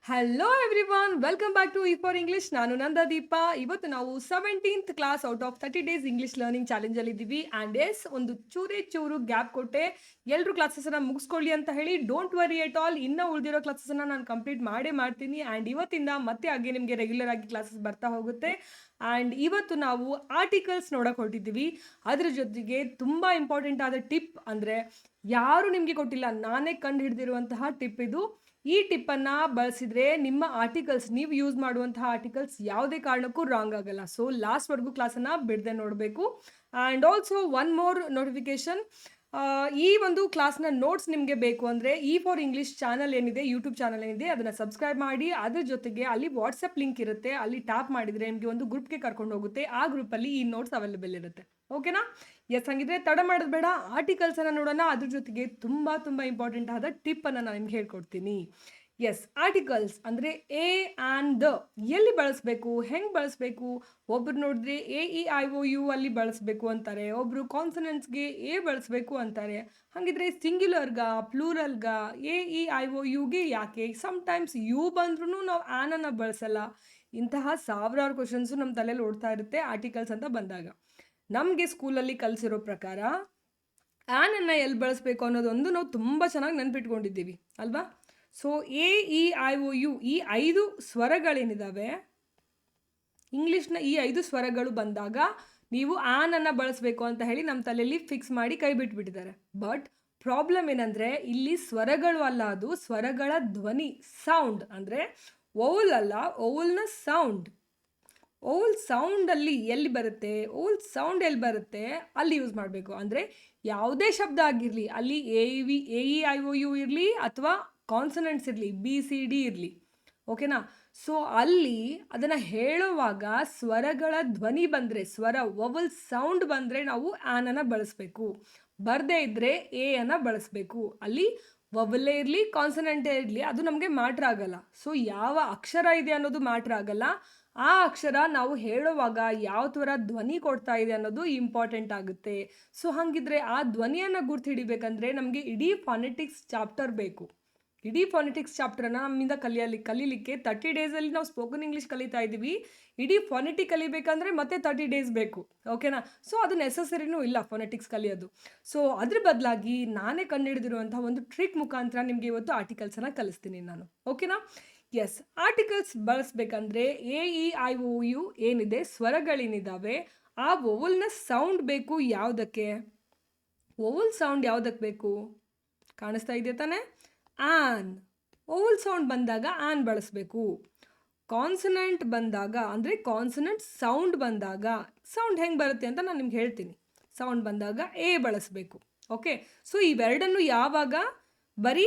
Hello everyone welcome back to E for English. ನಾನು ನಂದದೀಪ. ಇವತ್ತು ನಾವು 17th class out of 30 days English learning challenge ಅಲ್ಲಿ ಇದ್ದೀವಿ. And S, ಒಂದು ಚೂರು ಗ್ಯಾಪ್ ಕೊಟ್ಟೆ ಎಲ್ಲರೂ ಕ್ಲಾಸಸ್ನ ಮುಗಿಸ್ಕೊಳ್ಳಿ ಅಂತ ಹೇಳಿ. ಡೋಂಟ್ ವರಿ ಎಟ್ ಆಲ್, ಇನ್ನೂ ಉಳಿದಿರೋ ಕ್ಲಾಸಸ್ನ ನಾನು ಕಂಪ್ಲೀಟ್ ಮಾಡ್ತೀನಿ. ಆ್ಯಂಡ್ ಇವತ್ತಿಂದ ಮತ್ತೆ ಹಾಗೆ ನಿಮಗೆ ರೆಗ್ಯುಲರ್ ಆಗಿ ಕ್ಲಾಸಸ್ ಬರ್ತಾ ಹೋಗುತ್ತೆ. ಆ್ಯಂಡ್ ಇವತ್ತು ನಾವು ಆರ್ಟಿಕಲ್ಸ್ ನೋಡೋಕೆ ಹೊರಟಿದ್ದೀವಿ. ಅದ್ರ ಜೊತೆಗೆ ತುಂಬ ಇಂಪಾರ್ಟೆಂಟ್ ಆದ ಟಿಪ್ ಅಂದರೆ, ಯಾರು ನಿಮಗೆ ಕೊಟ್ಟಿಲ್ಲ, ನಾನೇ ಕಂಡು ಹಿಡಿದಿರುವಂತಹ ಟಿಪ್ ಇದು. ಈ ಟಿಪ್ಪನ್ನು ಬಳಸಿದರೆ ನಿಮ್ಮ ಆರ್ಟಿಕಲ್ಸ್, ನೀವು ಯೂಸ್ ಮಾಡುವಂತಹ ಆರ್ಟಿಕಲ್ಸ್ ಯಾವುದೇ ಕಾರಣಕ್ಕೂ ರಾಂಗ್ ಆಗಲ್ಲ. ಸೊ ಲಾಸ್ಟ್ವರೆಗೂ ಕ್ಲಾಸನ್ನು ಬಿಡದೆ ನೋಡಬೇಕು. And also one more notification, ಈ ಒಂದು ಕ್ಲಾಸ್ನ ನೋಟ್ಸ್ ನಿಮಗೆ ಬೇಕು ಅಂದರೆ ಇ ಫಾರ್ ಇಂಗ್ಲೀಷ್ ಚಾನಲ್ ಏನಿದೆ, ಯೂಟ್ಯೂಬ್ ಚಾನಲ್ ಏನಿದೆ, ಅದನ್ನು ಸಬ್ಸ್ಕ್ರೈಬ್ ಮಾಡಿ. ಅದ್ರ ಜೊತೆಗೆ ಅಲ್ಲಿ ವಾಟ್ಸಪ್ ಲಿಂಕ್ ಇರುತ್ತೆ, ಅಲ್ಲಿ ಟ್ಯಾಪ್ ಮಾಡಿದರೆ ನಿಮಗೆ ಒಂದು ಗ್ರೂಪ್ಗೆ ಕರ್ಕೊಂಡು ಹೋಗುತ್ತೆ. ಆ ಗ್ರೂಪಲ್ಲಿ ಈ ನೋಟ್ಸ್ ಅವೈಲೇಬಲ್ ಇರುತ್ತೆ. ಓಕೆನಾ? ಎಸ್, ಹಂಗಿದ್ರೆ ತಡ ಮಾಡೋದು ಬೇಡ, ಆರ್ಟಿಕಲ್ಸನ್ನು ನೋಡೋಣ. ಅದ್ರ ಜೊತೆಗೆ ತುಂಬ ಇಂಪಾರ್ಟೆಂಟ್ ಆದ ಟಿಪ್ಪನ್ನು ನಾನು ನಿಮ್ಗೆ ಹೇಳ್ಕೊಡ್ತೀನಿ. ಎಸ್, ಆರ್ಟಿಕಲ್ಸ್ ಅಂದರೆ ಎ ಆ್ಯಂಡ್ ದ ಎಲ್ಲಿ ಬಳಸಬೇಕು, ಹೆಂಗೆ ಬಳಸಬೇಕು. ಒಬ್ರು ನೋಡಿದ್ರೆ AEIOU ಅಲ್ಲಿ ಬಳಸಬೇಕು ಅಂತಾರೆ, ಒಬ್ಬರು ಕಾನ್ಸನೆಂಟ್ಸ್ಗೆ ಎ ಬಳಸಬೇಕು ಅಂತಾರೆ. ಹಾಗಿದ್ರೆ ಸಿಂಗ್ಯುಲರ್ಗ ಪ್ಲೂರಲ್ಗ AEIOUಗೆ ಯಾಕೆ? ಸಮ್ಟೈಮ್ಸ್ ಯು ಬಂದ್ರೂ ನಾವು ಆನನ್ನು ಬಳಸಲ್ಲ. ಇಂತಹ ಸಾವಿರಾರು ಕ್ವಶನ್ಸು ನಮ್ಮ ತಲೆಯಲ್ಲಿ ಓಡ್ತಾ ಇರುತ್ತೆ ಆರ್ಟಿಕಲ್ಸ್ ಅಂತ ಬಂದಾಗ. ನಮಗೆ ಸ್ಕೂಲಲ್ಲಿ ಕಲಿಸಿರೋ ಪ್ರಕಾರ ಆನನ್ನು ಎಲ್ಲಿ ಬಳಸಬೇಕು ಅನ್ನೋದೊಂದು ನಾವು ತುಂಬ ಚೆನ್ನಾಗಿ ನೆನ್ಪಿಟ್ಕೊಂಡಿದ್ದೀವಿ ಅಲ್ವಾ? ಸೊ AEIOU ಈ 5 ಸ್ವರಗಳೇನಿದ್ದಾವೆ, ಇಂಗ್ಲೀಷ್ನ ಈ 5 ಸ್ವರಗಳು ಬಂದಾಗ ನೀವು ಆನನ್ನು ಬಳಸಬೇಕು ಅಂತ ಹೇಳಿ ನಮ್ಮ ತಲೆಯಲ್ಲಿ ಫಿಕ್ಸ್ ಮಾಡಿ ಕೈ ಬಿಟ್ಬಿಟ್ಟಿದ್ದಾರೆ. ಬಟ್ ಪ್ರಾಬ್ಲಮ್ ಏನಂದರೆ, ಇಲ್ಲಿ ಸ್ವರಗಳು ಅಲ್ಲ, ಅದು ಸ್ವರಗಳ ಧ್ವನಿ, ಸೌಂಡ್. ಅಂದರೆ ಓವಲ್ ಅಲ್ಲ, ಓವಲ್ನ ಸೌಂಡ್. ಓವಲ್ ಸೌಂಡಲ್ಲಿ ಎಲ್ಲಿ ಬರುತ್ತೆ, ಓವಲ್ ಸೌಂಡ್ ಎಲ್ಲಿ ಬರುತ್ತೆ ಅಲ್ಲಿ ಯೂಸ್ ಮಾಡಬೇಕು. ಅಂದರೆ ಯಾವುದೇ ಶಬ್ದ ಆಗಿರಲಿ, ಅಲ್ಲಿ AEIOU ಇರಲಿ ಅಥವಾ ಕಾನ್ಸನೆಂಟ್ಸ್ ಇರಲಿ, BCD ಇರಲಿ, ಓಕೆನಾ? ಸೊ ಅಲ್ಲಿ ಅದನ್ನು ಹೇಳುವಾಗ ಸ್ವರಗಳ ಧ್ವನಿ ಬಂದರೆ, ಸ್ವರ ವವಲ್ ಸೌಂಡ್ ಬಂದರೆ ನಾವು ಆನನ್ನು ಬಳಸಬೇಕು. ಬರದೇ ಇದ್ದರೆ ಎ ಅನ್ನು ಬಳಸಬೇಕು. ಅಲ್ಲಿ ವವಲೇ ಇರಲಿ, ಕಾನ್ಸನೆಂಟೇ ಇರಲಿ, ಅದು ನಮಗೆ ಮ್ಯಾಟ್ರ್ ಆಗಲ್ಲ. ಸೊ ಯಾವ ಅಕ್ಷರ ಇದೆ ಅನ್ನೋದು ಮ್ಯಾಟ್ರ್ ಆಗಲ್ಲ, ಆ ಅಕ್ಷರ ನಾವು ಹೇಳುವಾಗ ಯಾವ ಥರ ಧ್ವನಿ ಕೊಡ್ತಾ ಇದೆ ಅನ್ನೋದು ಇಂಪಾರ್ಟೆಂಟ್ ಆಗುತ್ತೆ. ಸೊ ಹಾಗಿದ್ರೆ ಆ ಧ್ವನಿಯನ್ನು ಗುರ್ತು ಹಿಡಿಬೇಕಂದ್ರೆ ನಮಗೆ ಇಡೀ ಫಾನೆಟಿಕ್ಸ್ ಚಾಪ್ಟರ್ ಬೇಕು. ಇಡೀ ಫಾನೆಟಿಕ್ಸ್ ಚಾಪ್ಟರನ್ನು ನಮ್ಮಿಂದ ಕಲೀಲಿಕ್ಕೆ 30 ಡೇಸಲ್ಲಿ ನಾವು ಸ್ಪೋಕನ್ ಇಂಗ್ಲೀಷ್ ಕಲಿತಾ ಇದ್ದೀವಿ. ಇಡೀ ಫಾನೆಟಿಕ್ ಕಲಿಬೇಕಂದ್ರೆ ಮತ್ತೆ 30 ಡೇಸ್ ಬೇಕು. ಓಕೆನಾ? ಸೊ ಅದು ನೆಸಸರಿನೂ ಇಲ್ಲ ಫಾನೆಟಿಕ್ಸ್ ಕಲಿಯೋದು. ಸೊ ಅದ್ರ ಬದಲಾಗಿ ನಾನೇ ಕಂಡುಹಿಡಿದಿರುವಂಥ ಒಂದು ಟ್ರಿಕ್ ಮುಖಾಂತರ ನಿಮಗೆ ಇವತ್ತು ಆರ್ಟಿಕಲ್ಸನ್ನು ಕಲಿಸ್ತೀನಿ ನಾನು. ಓಕೆನಾ? ಎಸ್, ಆರ್ಟಿಕಲ್ಸ್ ಬಳಸಬೇಕಂದ್ರೆ AEIOU ಏನಿದೆ, ಸ್ವರಗಳೇನಿದ್ದಾವೆ, ಆ ವೋವಲ್ನ ಸೌಂಡ್ ಬೇಕು. ಯಾವುದಕ್ಕೆ ವೋವಲ್ ಸೌಂಡ್ ಯಾವುದಕ್ಕೆ ಬೇಕು? ಕಾಣಿಸ್ತಾ ಇದೆಯಾ ತಾನೆ? ಆನ್. ಓವಲ್ ಸೌಂಡ್ ಬಂದಾಗ ಆನ್ ಬಳಸಬೇಕು. ಕಾನ್ಸನೆಂಟ್ ಬಂದಾಗ, ಅಂದರೆ ಕಾನ್ಸನೆಂಟ್ ಸೌಂಡ್ ಬಂದಾಗ, ಸೌಂಡ್ ಹೆಂಗೆ ಬರುತ್ತೆ ಅಂತ ನಾನು ನಿಮ್ಗೆ ಹೇಳ್ತೀನಿ. ಸೌಂಡ್ ಬಂದಾಗ ಎ ಬಳಸಬೇಕು. ಓಕೆ? ಸೊ ಇವೆರಡನ್ನು ಯಾವಾಗ ಬರೀ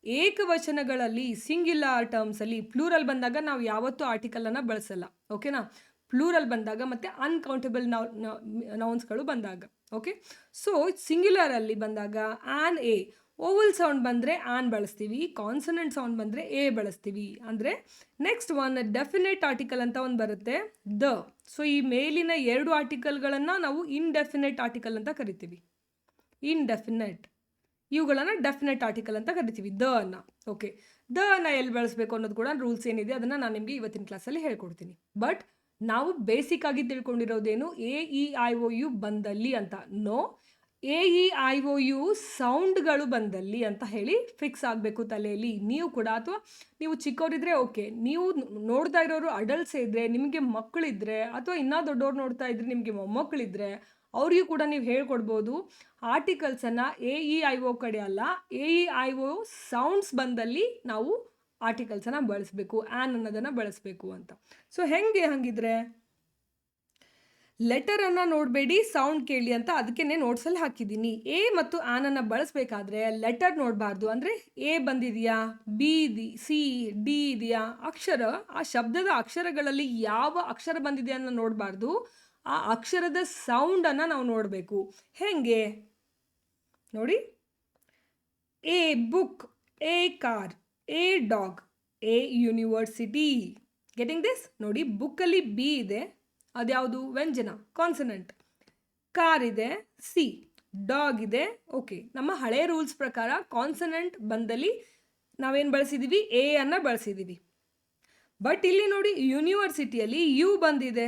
ಏಕವಚನಗಳಲ್ಲಿ, ಸಿಂಗ್ಯುಲರ್ ಟರ್ಮ್ಸಲ್ಲಿ, ಪ್ಲೂರಲ್ ಬಂದಾಗ ನಾವು ಯಾವತ್ತೂ ಆರ್ಟಿಕಲನ್ನು ಬಳಸಲ್ಲ. ಓಕೆನಾ? ಪ್ಲೂರಲ್ ಬಂದಾಗ ಮತ್ತು ಅನ್ಕೌಂಟಬಲ್ ನೌನ್ಸ್ಗಳು ಬಂದಾಗ. ಓಕೆ? ಸೊ ಸಿಂಗ್ಯುಲರಲ್ಲಿ ಬಂದಾಗ ಆನ್ ಎ, ಓವಲ್ ಸೌಂಡ್ ಬಂದರೆ ಆನ್ ಬಳಸ್ತೀವಿ, ಕಾನ್ಸನೆಂಟ್ ಸೌಂಡ್ ಬಂದರೆ ಎ ಬಳಸ್ತೀವಿ. ಅಂದರೆ ನೆಕ್ಸ್ಟ್ ಒನ್ ಡೆಫಿನೆಟ್ ಆರ್ಟಿಕಲ್ ಅಂತ ಒಂದು ಬರುತ್ತೆ, ದ. ಸೊ ಈ ಮೇಲಿನ 2 ಆರ್ಟಿಕಲ್ಗಳನ್ನು ನಾವು ಇನ್ಡೆಫಿನೆಟ್ ಆರ್ಟಿಕಲ್ ಅಂತ ಕರಿತೀವಿ. ಇನ್ಡೆಫಿನೆಟ್, ಇವುಗಳನ್ನು ಡೆಫಿನೆಟ್ ಆರ್ಟಿಕಲ್ ಅಂತ ಕರಿತೀವಿ, ದ ಅನ್ನು. ಓಕೆ, ದ ಅನ್ನು ಎಲ್ಲಿ ಬಳಸಬೇಕು ಅನ್ನೋದು ಕೂಡ ರೂಲ್ಸ್ ಏನಿದೆ ಅದನ್ನು ನಾನು ನಿಮಗೆ ಇವತ್ತಿನ ಕ್ಲಾಸಲ್ಲಿ ಹೇಳ್ಕೊಡ್ತೀನಿ. ಬಟ್ ನಾವು ಬೇಸಿಕ್ ಆಗಿ ತಿಳ್ಕೊಂಡಿರೋದೇನು, AEIOU ಬಂದಲ್ಲಿ ಅಂತ. ನೋ, AEIOU ಸೌಂಡ್ಗಳು ಬಂದಲ್ಲಿ ಅಂತ ಹೇಳಿ ಫಿಕ್ಸ್ ಆಗಬೇಕು ತಲೆಯಲ್ಲಿ. ನೀವು ಕೂಡ, ಅಥವಾ ನೀವು ಚಿಕ್ಕವರಿದ್ರೆ ಓಕೆ, ನೀವು ನೋಡ್ತಾ ಇರೋರು ಅಡಲ್ಟ್ಸ್ ಇದ್ದರೆ, ನಿಮಗೆ ಮಕ್ಕಳಿದ್ರೆ, ಅಥವಾ ಇನ್ನೂ ದೊಡ್ಡವ್ರು ನೋಡ್ತಾ ಇದ್ರೆ, ನಿಮಗೆ ಮೊಮ್ಮಕ್ಕಳಿದ್ರೆ ಅವ್ರಿಗೂ ಕೂಡ ನೀವು ಹೇಳ್ಕೊಡ್ಬೋದು. ಆರ್ಟಿಕಲ್ಸನ್ನು AEIO ಕಡೆ ಅಲ್ಲ, AEIO ಸೌಂಡ್ಸ್ ಬಂದಲ್ಲಿ ನಾವು ಆರ್ಟಿಕಲ್ಸನ್ನು ಬಳಸಬೇಕು, ಆನ್ ಅನ್ನೋದನ್ನು ಬಳಸಬೇಕು ಅಂತ. ಸೊ ಹೆಂಗೆ ಹಾಗಿದ್ರೆ? ಲೆಟರನ್ನು ನೋಡಬೇಡಿ, ಸೌಂಡ್ ಕೇಳಿ ಅಂತ ಅದಕ್ಕೆ ನೋಟ್ಸಲ್ಲಿ ಹಾಕಿದ್ದೀನಿ. ಎ ಮತ್ತು ಆನನ್ನು ಬಳಸಬೇಕಾದ್ರೆ ಲೆಟರ್ ನೋಡಬಾರ್ದು. ಅಂದರೆ ಎ ಬಂದಿದೆಯಾ, B, C, D ಇದೆಯಾ, ಅಕ್ಷರ, ಆ ಶಬ್ದದ ಅಕ್ಷರಗಳಲ್ಲಿ ಯಾವ ಅಕ್ಷರ ಬಂದಿದೆ ಅನ್ನೋ ನೋಡಬಾರ್ದು. ಆ ಅಕ್ಷರದ ಸೌಂಡನ್ನು ನಾವು ನೋಡಬೇಕು. ಹೆಂಗೆ ನೋಡಿ, A book, A car, A dog, A university. Getting this? ನೋಡಿ, ಬುಕ್ಕಲ್ಲಿ B ಇದೆ, ಅದ್ಯಾವುದು? ವ್ಯಂಜನ, ಕಾನ್ಸನೆಂಟ್. ಕಾರ್ ಇದೆ, C. ಡಾಗ್ ಇದೆ, ಓಕೆ. ನಮ್ಮ ಹಳೆ ರೂಲ್ಸ್ ಪ್ರಕಾರ ಕಾನ್ಸನೆಂಟ್ ಬಂದಲ್ಲಿ ನಾವೇನು ಬಳಸಿದ್ದೀವಿ, ಎ ಅನ್ನು ಬಳಸಿದ್ದೀವಿ. ಬಟ್ ಇಲ್ಲಿ ನೋಡಿ ಯೂನಿವರ್ಸಿಟಿಯಲ್ಲಿ ಯು ಬಂದಿದೆ,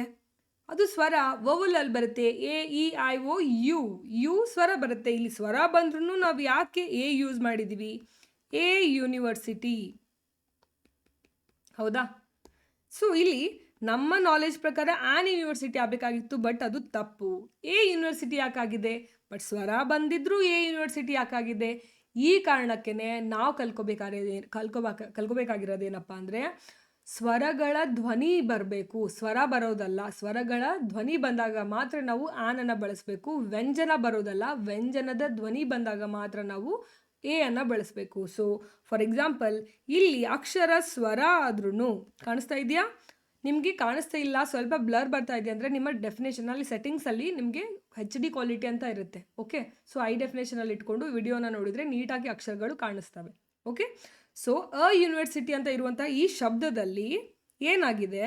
ಅದು ಸ್ವರ ವೌವಲಲ್ಲಿ ಬರುತ್ತೆ. A E I O U, U ಸ್ವರ ಬರುತ್ತೆ. ಇಲ್ಲಿ ಸ್ವರ ಬಂದ್ರೂ ನಾವು ಯಾಕೆ ಎ ಯೂಸ್ ಮಾಡಿದ್ದೀವಿ? ಎ ಯೂನಿವರ್ಸಿಟಿ, ಹೌದಾ? ಸೊ ಇಲ್ಲಿ ನಮ್ಮ ನಾಲೆಜ್ ಪ್ರಕಾರ ಆನ್ ಯೂನಿವರ್ಸಿಟಿ ಆಗಬೇಕಾಗಿತ್ತು, ಬಟ್ ಅದು ತಪ್ಪು. A university ಯಾಕಾಗಿದೆ? ಬಟ್ ಸ್ವರ ಬಂದಿದ್ರು ಎ ಯೂನಿವರ್ಸಿಟಿ ಯಾಕಾಗಿದೆ? ಈ ಕಾರಣಕ್ಕೇ ನಾವು ಕಲ್ಕೋಬೇಕಾಗಿರೋದೇನಪ್ಪ ಅಂದರೆ, ಸ್ವರಗಳ ಧ್ವನಿ ಬರಬೇಕು, ಸ್ವರ ಬರೋದಲ್ಲ. ಸ್ವರಗಳ ಧ್ವನಿ ಬಂದಾಗ ಮಾತ್ರ ನಾವು ಆನನ್ನು ಬಳಸಬೇಕು. ವ್ಯಂಜನ ಬರೋದಲ್ಲ, ವ್ಯಂಜನದ ಧ್ವನಿ ಬಂದಾಗ ಮಾತ್ರ ನಾವು ಎ ಅನ್ನು ಬಳಸಬೇಕು. ಸೊ ಫಾರ್ ಎಕ್ಸಾಂಪಲ್, ಇಲ್ಲಿ ಅಕ್ಷರ ಸ್ವರ ಆದ್ರೂ ಕಾಣಿಸ್ತಾ ಇದೆಯಾ? ನಿಮಗೆ ಕಾಣಿಸ್ತಾ ಇಲ್ಲ, ಸ್ವಲ್ಪ ಬ್ಲರ್ ಬರ್ತಾ ಇದೆ ಅಂದರೆ ನಿಮ್ಮ ಡೆಫಿನೇಷನಲ್ಲಿ ಸೆಟ್ಟಿಂಗ್ಸಲ್ಲಿ ನಿಮಗೆ HD ಕ್ವಾಲಿಟಿ ಅಂತ ಇರುತ್ತೆ. ಓಕೆ, ಸೊ ಐ ಡೆಫಿನೇಷನಲ್ಲಿ ಇಟ್ಕೊಂಡು ವಿಡಿಯೋನ ನೋಡಿದರೆ ನೀಟಾಗಿ ಅಕ್ಷರಗಳು ಕಾಣಿಸ್ತವೆ. ಓಕೆ, ಸೊ ಯೂನಿವರ್ಸಿಟಿ ಅಂತ ಇರುವಂತಹ ಈ ಶಬ್ದದಲ್ಲಿ ಏನಾಗಿದೆ,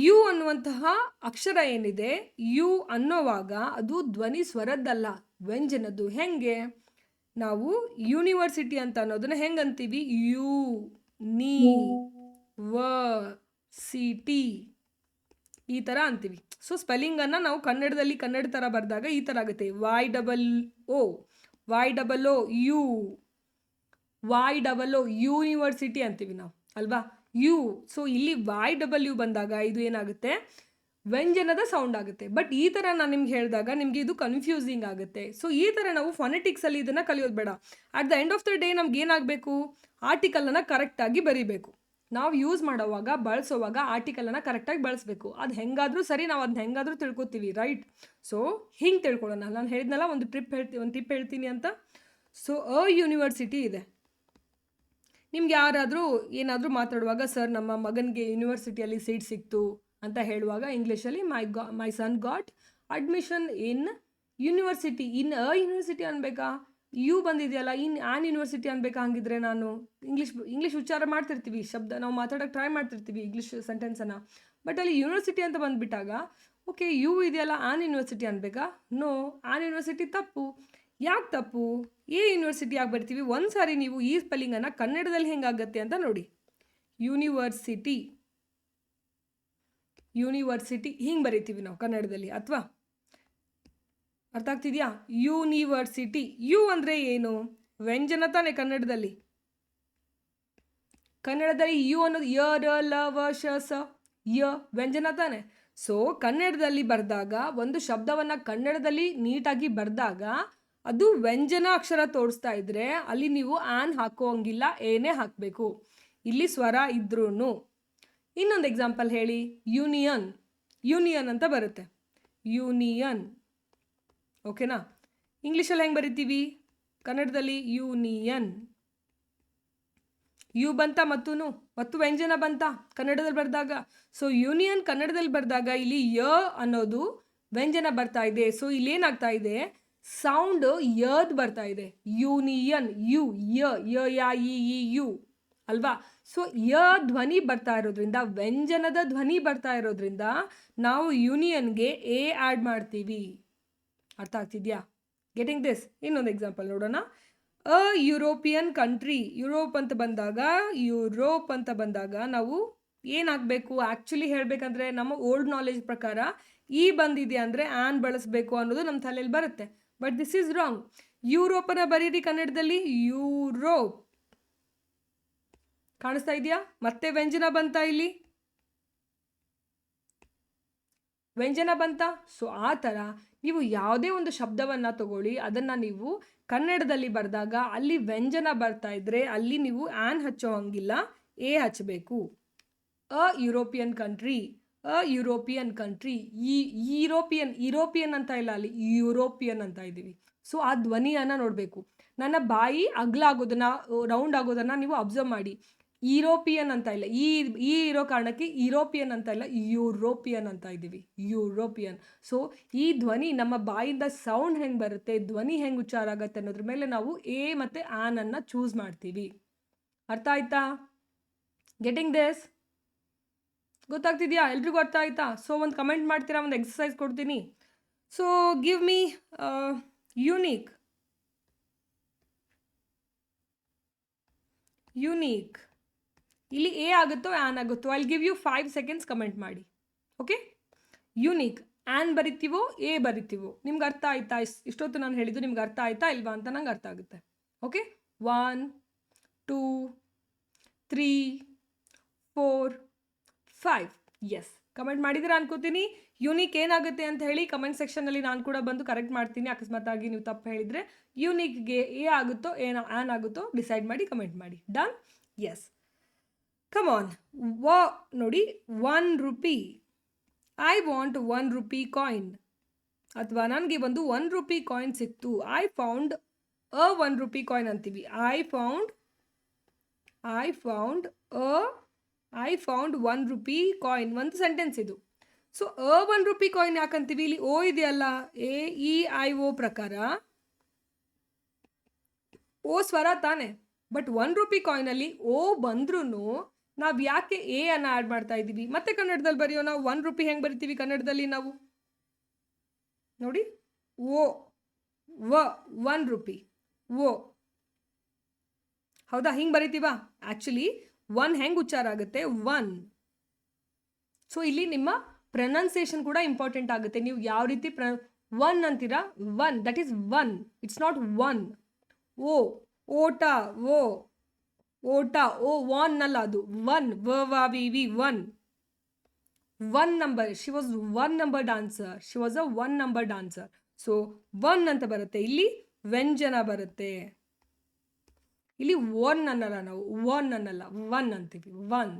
ಯು ಅನ್ನುವಂತಹ ಅಕ್ಷರ ಏನಿದೆ, ಯು ಅನ್ನೋವಾಗ ಅದು ಧ್ವನಿ ಸ್ವರದ್ದಲ್ಲ, ವ್ಯಂಜನದ್ದು. ಹೆಂಗೆ? ನಾವು ಯೂನಿವರ್ಸಿಟಿ ಅಂತ ಅನ್ನೋದನ್ನ ಹೆಂಗಂತೀವಿ? ಯು ನಿ ವ ಸಿ ಟಿ ಈ ಥರ ಅಂತೀವಿ. ಸೊ ಸ್ಪೆಲ್ಲಿಂಗನ್ನು ನಾವು ಕನ್ನಡದಲ್ಲಿ ಕನ್ನಡ ಥರ ಬರೆದಾಗ ಈ ಥರ ಆಗುತ್ತೆ. YOO ಯು, YOO ಯೂನಿವರ್ಸಿಟಿ ಅಂತೀವಿ ನಾವು, ಅಲ್ವಾ? ಯು. ಸೊ ಇಲ್ಲಿ YW ಬಂದಾಗ ಇದು ಏನಾಗುತ್ತೆ? ವ್ಯಂಜನದ ಸೌಂಡ್ ಆಗುತ್ತೆ. ಬಟ್ ಈ ಥರ ನಾನು ನಿಮ್ಗೆ ಹೇಳಿದಾಗ ನಿಮಗೆ ಇದು ಕನ್ಫ್ಯೂಸಿಂಗ್ ಆಗುತ್ತೆ. ಸೊ ಈ ಥರ ನಾವು ಫೊನೆಟಿಕ್ಸಲ್ಲಿ ಇದನ್ನು ಕಲಿಯೋದು ಬೇಡ. At the end of the day ನಮ್ಗೆ ಏನಾಗಬೇಕು? ಆರ್ಟಿಕಲನ್ನು ಕರೆಕ್ಟಾಗಿ ಬರೀಬೇಕು. ನಾವು ಯೂಸ್ ಮಾಡೋವಾಗ, ಬಳಸೋವಾಗ ಆರ್ಟಿಕಲನ್ನು ಕರೆಕ್ಟಾಗಿ ಬಳಸಬೇಕು. ಅದು ಹೆಂಗಾದರೂ ಸರಿ, ನಾವು ಅದನ್ನ ಹೆಂಗಾದರೂ ತಿಳ್ಕೊತೀವಿ, ರೈಟ್? ಸೊ ಹಿಂಗೆ ತಿಳ್ಕೊಳ್ಳೋಣ. ನಾನು ಹೇಳಿದ್ನಲ್ಲ ಒಂದು ಟಿಪ್ ಹೇಳ್ತೀನಿ ಅಂತ. ಸೊ ಯೂನಿವರ್ಸಿಟಿ ಇದೆ. ನಿಮ್ಗೆ ಯಾರಾದರೂ ಏನಾದರೂ ಮಾತಾಡುವಾಗ, ಸರ್ ನಮ್ಮ ಮಗನಿಗೆ ಯೂನಿವರ್ಸಿಟಿಯಲ್ಲಿ ಸೀಟ್ ಸಿಕ್ತು ಅಂತ ಹೇಳುವಾಗ ಇಂಗ್ಲೀಷಲ್ಲಿ my son got admission in university. In university ಅನ್ಬೇಕಾ? ಯು ಬಂದಿದೆಯಲ್ಲ, ಇನ್ ಆನ್ ಯೂನಿವರ್ಸಿಟಿ ಅನ್ಬೇಕಾ? ಹಂಗಿದ್ರೆ ನಾನು ಇಂಗ್ಲೀಷ್ ಉಚ್ಚಾರ ಮಾಡ್ತಿರ್ತೀವಿ, ಶಬ್ದ ನಾವು ಮಾತಾಡೋಕ್ಕೆ ಟ್ರೈ ಮಾಡ್ತಿರ್ತೀವಿ ಇಂಗ್ಲೀಷ್ ಸೆಂಟೆನ್ಸನ್ನು. ಬಟ್ ಅಲ್ಲಿ ಯೂನಿವರ್ಸಿಟಿ ಅಂತ ಬಂದುಬಿಟ್ಟಾಗ ಓಕೆ ಯು ಇದೆಯಲ್ಲ, ಆನ್ ಯೂನಿವರ್ಸಿಟಿ ಅನ್ಬೇಕಾ? ನೋ, ಆನ್ ಯೂನಿವರ್ಸಿಟಿ ತಪ್ಪು. ಯಾಕೆ ತಪ್ಪು? ಎ ಯೂನಿವರ್ಸಿಟಿ ಯಾಕೆ ಬರ್ತೀವಿ? ಒಂದು ಸಾರಿ ನೀವು ಈ ಸ್ಪೆಲ್ಲಿಂಗನ್ನು ಕನ್ನಡದಲ್ಲಿ ಹೆಂಗಾಗತ್ತೆ ಅಂತ ನೋಡಿ. ಯೂನಿವರ್ಸಿಟಿ ಹಿಂಗೆ ಬರೀತೀವಿ ನಾವು ಕನ್ನಡದಲ್ಲಿ, ಅಥವಾ ಅರ್ಥ ಆಗ್ತಿದೆಯಾ? ಯೂನಿವರ್ಸಿಟಿ. ಯು ಅಂದರೆ ಏನು? ವ್ಯಂಜನ ತಾನೆ ಕನ್ನಡದಲ್ಲಿ. ಯು ಅನ್ನೋದು ಯ ರ ಲ ವ ಶ ಸ, ಯ ವ್ಯಂಜನ ತಾನೆ. ಸೊ ಕನ್ನಡದಲ್ಲಿ ಬರೆದಾಗ, ಒಂದು ಶಬ್ದವನ್ನು ಕನ್ನಡದಲ್ಲಿ ನೀಟಾಗಿ ಬರೆದಾಗ ಅದು ವ್ಯಂಜನ ಅಕ್ಷರ ತೋರಿಸ್ತಾ ಇದ್ರೆ ಅಲ್ಲಿ ನೀವು ಆನ್ ಹಾಕೋಂಗಿಲ್ಲ, ಏನೇ ಹಾಕಬೇಕು. ಇಲ್ಲಿ ಸ್ವರ ಇದ್ರೂ. ಇನ್ನೊಂದು ಎಕ್ಸಾಂಪಲ್ ಹೇಳಿ. ಯೂನಿಯನ್ ಅಂತ ಬರುತ್ತೆ, ಯೂನಿಯನ್. ಓಕೆನಾ? ಇಂಗ್ಲೀಷಲ್ಲಿ ಹೆಂಗೆ ಬರಿತೀವಿ? ಕನ್ನಡದಲ್ಲಿ ಯೂನಿಯನ್. ಯು ಬಂತ ಮತ್ತು ವ್ಯಂಜನ ಬಂತ ಕನ್ನಡದಲ್ಲಿ ಬರೆದಾಗ. ಸೊ ಯೂನಿಯನ್ ಕನ್ನಡದಲ್ಲಿ ಬರೆದಾಗ ಇಲ್ಲಿ ಯ ಅನ್ನೋದು ವ್ಯಂಜನ ಬರ್ತಾ ಇದೆ. ಸೊ ಇಲ್ಲೇನಾಗ್ತಾ ಇದೆ? ಸೌಂಡ್ ಯದ್ ಬರ್ತಾ ಇದೆ. ಯೂನಿಯನ್, ಯು, ಯು ಅಲ್ವಾ? ಸೊ ಯ ಧ್ವನಿ ಬರ್ತಾ ಇರೋದ್ರಿಂದ, ವ್ಯಂಜನದ ಧ್ವನಿ ಬರ್ತಾ ಇರೋದ್ರಿಂದ ನಾವು ಯೂನಿಯನ್ಗೆ ಎ ಆ್ಯಡ್ ಮಾಡ್ತೀವಿ. ಅರ್ಥ ಆಗ್ತಿದ್ಯಾ? Getting this? ಇನ್ನೊಂದು ಎಕ್ಸಾಂಪಲ್ ನೋಡೋಣ. European country. ಯುರೋಪ್ ಅಂತ ಬಂದಾಗ ನಾವು ಏನಾಗಬೇಕು? ಆ್ಯಕ್ಚುಲಿ ಹೇಳಬೇಕಂದ್ರೆ ನಮ್ಮ ಓಲ್ಡ್ ನಾಲೆಜ್ ಪ್ರಕಾರ ಈ ಬಂದಿದೆ ಅಂದರೆ ಆನ್ ಬಳಸಬೇಕು ಅನ್ನೋದು ನಮ್ಮ ತಲೆಯಲ್ಲಿ ಬರುತ್ತೆ. But this is wrong. ಯುರೋಪನ ಬರೀರಿ ಕನ್ನಡದಲ್ಲಿ ಯುರೋಪ್. ಕಾಣಿಸ್ತಾ ಇದೆಯಾ? ಮತ್ತೆ ವ್ಯಂಜನ ಬಂತ ಇಲ್ಲಿ? ವ್ಯಂಜನ ಬಂತ? ಸೊ ಆ ಥರ ನೀವು ಯಾವುದೇ ಒಂದು ಶಬ್ದವನ್ನು ತಗೊಳ್ಳಿ, ಅದನ್ನು ನೀವು ಕನ್ನಡದಲ್ಲಿ ಬರೆದಾಗ ಅಲ್ಲಿ ವ್ಯಂಜನ ಬರ್ತಾ ಇದ್ರೆ ಅಲ್ಲಿ ನೀವು ಆನ್ ಹಚ್ಚೋ ಹಂಗಿಲ್ಲ, ಎ ಹಚ್ಚಬೇಕು. European country. ಯುರೋಪಿಯನ್ ಅಂತ ಇಲ್ಲ, ಅಲ್ಲಿ ಯುರೋಪಿಯನ್ ಅಂತ ಇದ್ದೀವಿ. ಸೊ ಆ ಧ್ವನಿಯನ್ನು ನೋಡಬೇಕು. ನನ್ನ ಬಾಯಿ ಅಗಲ ಆಗೋದನ್ನ, ರೌಂಡ್ ಆಗೋದನ್ನು ನೀವು ಅಬ್ಸರ್ವ್ ಮಾಡಿ. ಯುರೋಪಿಯನ್ ಅಂತ ಇಲ್ಲ, ಈ ಇರೋ ಕಾರಣಕ್ಕೆ ಯುರೋಪಿಯನ್ ಅಂತ ಇಲ್ಲ, ಯುರೋಪಿಯನ್ ಅಂತ ಇದ್ದೀವಿ, ಯುರೋಪಿಯನ್. ಸೊ ಈ ಧ್ವನಿ ನಮ್ಮ ಬಾಯಿಂದ ಸೌಂಡ್ ಹೆಂಗೆ ಬರುತ್ತೆ, ಧ್ವನಿ ಹೆಂಗೆ ಉಚ್ಚಾರ ಆಗುತ್ತೆ ಅನ್ನೋದ್ರ ಮೇಲೆ ನಾವು ಎ ಮತ್ತು ಆನನ್ನು ಚೂಸ್ ಮಾಡ್ತೀವಿ. ಅರ್ಥ ಆಯ್ತಾ? Getting this? ಗೊತ್ತಾಗ್ತಿದ್ಯಾ? ಎಲ್ರಿಗೂ ಅರ್ಥ ಆಯ್ತಾ? ಸೊ ಒಂದು ಕಮೆಂಟ್ ಮಾಡ್ತೀರಾ, ಒಂದು ಎಕ್ಸಸೈಸ್ ಕೊಡ್ತೀನಿ. ಸೊ ಗಿವ್ ಮೀ ಯೂನಿಕ್ ಇಲ್ಲಿ ಎ ಆಗುತ್ತೋ ಆ್ಯನ್ ಆಗುತ್ತೋ, I give you 5 seconds comment ಮಾಡಿ. ಓಕೆ, ಯುನೀಕ್ ಆ್ಯನ್ ಬರಿತೀವೋ ಎ ಬರಿತೀವೋ, ನಿಮ್ಗೆ ಅರ್ಥ ಆಯ್ತಾ? ಇಷ್ಟೊತ್ತು ನಾನು ಹೇಳಿದ್ದು ನಿಮ್ಗೆ ಅರ್ಥ ಆಯ್ತಾ ಇಲ್ವಾ ಅಂತ ನಂಗೆ ಅರ್ಥ ಆಗುತ್ತೆ. ಓಕೆ, 1 2 3 4 5. ಎಸ್, ಕಮೆಂಟ್ ಮಾಡಿದ್ದೀರಾ ಅನ್ಕೋತೀನಿ. ಯುನೀಕ್ ಏನಾಗುತ್ತೆ ಅಂತ ಹೇಳಿ ಕಮೆಂಟ್ ಸೆಕ್ಷನಲ್ಲಿ ನಾನು ಕೂಡ ಬಂದು ಕರೆಕ್ಟ್ ಮಾಡ್ತೀನಿ. ಅಕಸ್ಮಾತಾಗಿ ನೀವು ತಪ್ಪು ಹೇಳಿದರೆ ಯುನೀಕ್ಗೆ ಎ ಆಗುತ್ತೋ ಆ್ಯನ್ ಆಗುತ್ತೋ ಡಿಸೈಡ್ ಮಾಡಿ ಕಮೆಂಟ್ ಮಾಡಿ. ಡನ್? Yes, come on. ನೋಡಿ, 1 rupee, I want 1 rupee coin. ಅಥವಾ ನನಗೆ ಒಂದು 1 ರೂಪಿ ಕಾಯಿನ್ ಸಿಕ್ತು, I found a 1 rupee coin ಅಂತೀವಿ. ಐ ಫೌಂಡ್ 1 ರೂಪಿ ಕಾಯಿನ್ ಒಂದು ಸೆಂಟೆನ್ಸ್ ಇದು. ಸೊ 1 ರೂಪಿ ಕಾಯಿನ್ ಯಾಕಂತೀವಿ? ಇಲ್ಲಿ ಓ ಇದೆಯಲ್ಲ, ಎ ಇ ಐ ಓ ಪ್ರಕಾರ ಓ ಸ್ವರ ತಾನೆ. ಬಟ್ 1 ರೂಪಿ ಕಾಯಿನಲ್ಲಿ ಓ ಬಂದ್ರೂ ನಾವು ಯಾಕೆ ಎ ಅನ್ನು ಆ್ಯಡ್ ಮಾಡ್ತಾ ಇದ್ದೀವಿ? ಮತ್ತೆ ಕನ್ನಡದಲ್ಲಿ ಬರೆಯೋ, ನಾವು 1 ರೂಪಿ ಹೆಂಗೆ ಬರಿತೀವಿ ಕನ್ನಡದಲ್ಲಿ? ನಾವು ನೋಡಿ, ಓ ವ 1 ರೂಪಿ ಓ, ಹೌದಾ? ಹಿಂಗೆ ಬರಿತೀವಾ? ಆ್ಯಕ್ಚುಲಿ 1 ಹೆಂಗೆ ಉಚ್ಚಾರ ಆಗುತ್ತೆ? 1. ಸೊ ಇಲ್ಲಿ ನಿಮ್ಮ ಪ್ರೊನೌನ್ಸಿಯೇಷನ್ ಕೂಡ ಇಂಪಾರ್ಟೆಂಟ್ ಆಗುತ್ತೆ. ನೀವು ಯಾವ ರೀತಿ 1 ಅಂತೀರಾ, 1, that is 1, it's not 1. O, ಓಟ, ಓ ಓಟ, ಓ 1 ಅಲ್ಲ, ಅದು 1, ವ ವಿ ವಿ 1 number. She was 1 number dancer, she was a 1 number dancer. So 1 ಅಂತ ಬರುತ್ತೆ. ಇಲ್ಲಿ ವ್ಯಂಜನ ಬರುತ್ತೆ. ಇಲ್ಲಿ 1 ಅನ್ನಲ್ಲ, ನಾವು 1 ಅನ್ನಲ್ಲ, 1 ಅಂತೀವಿ, 1.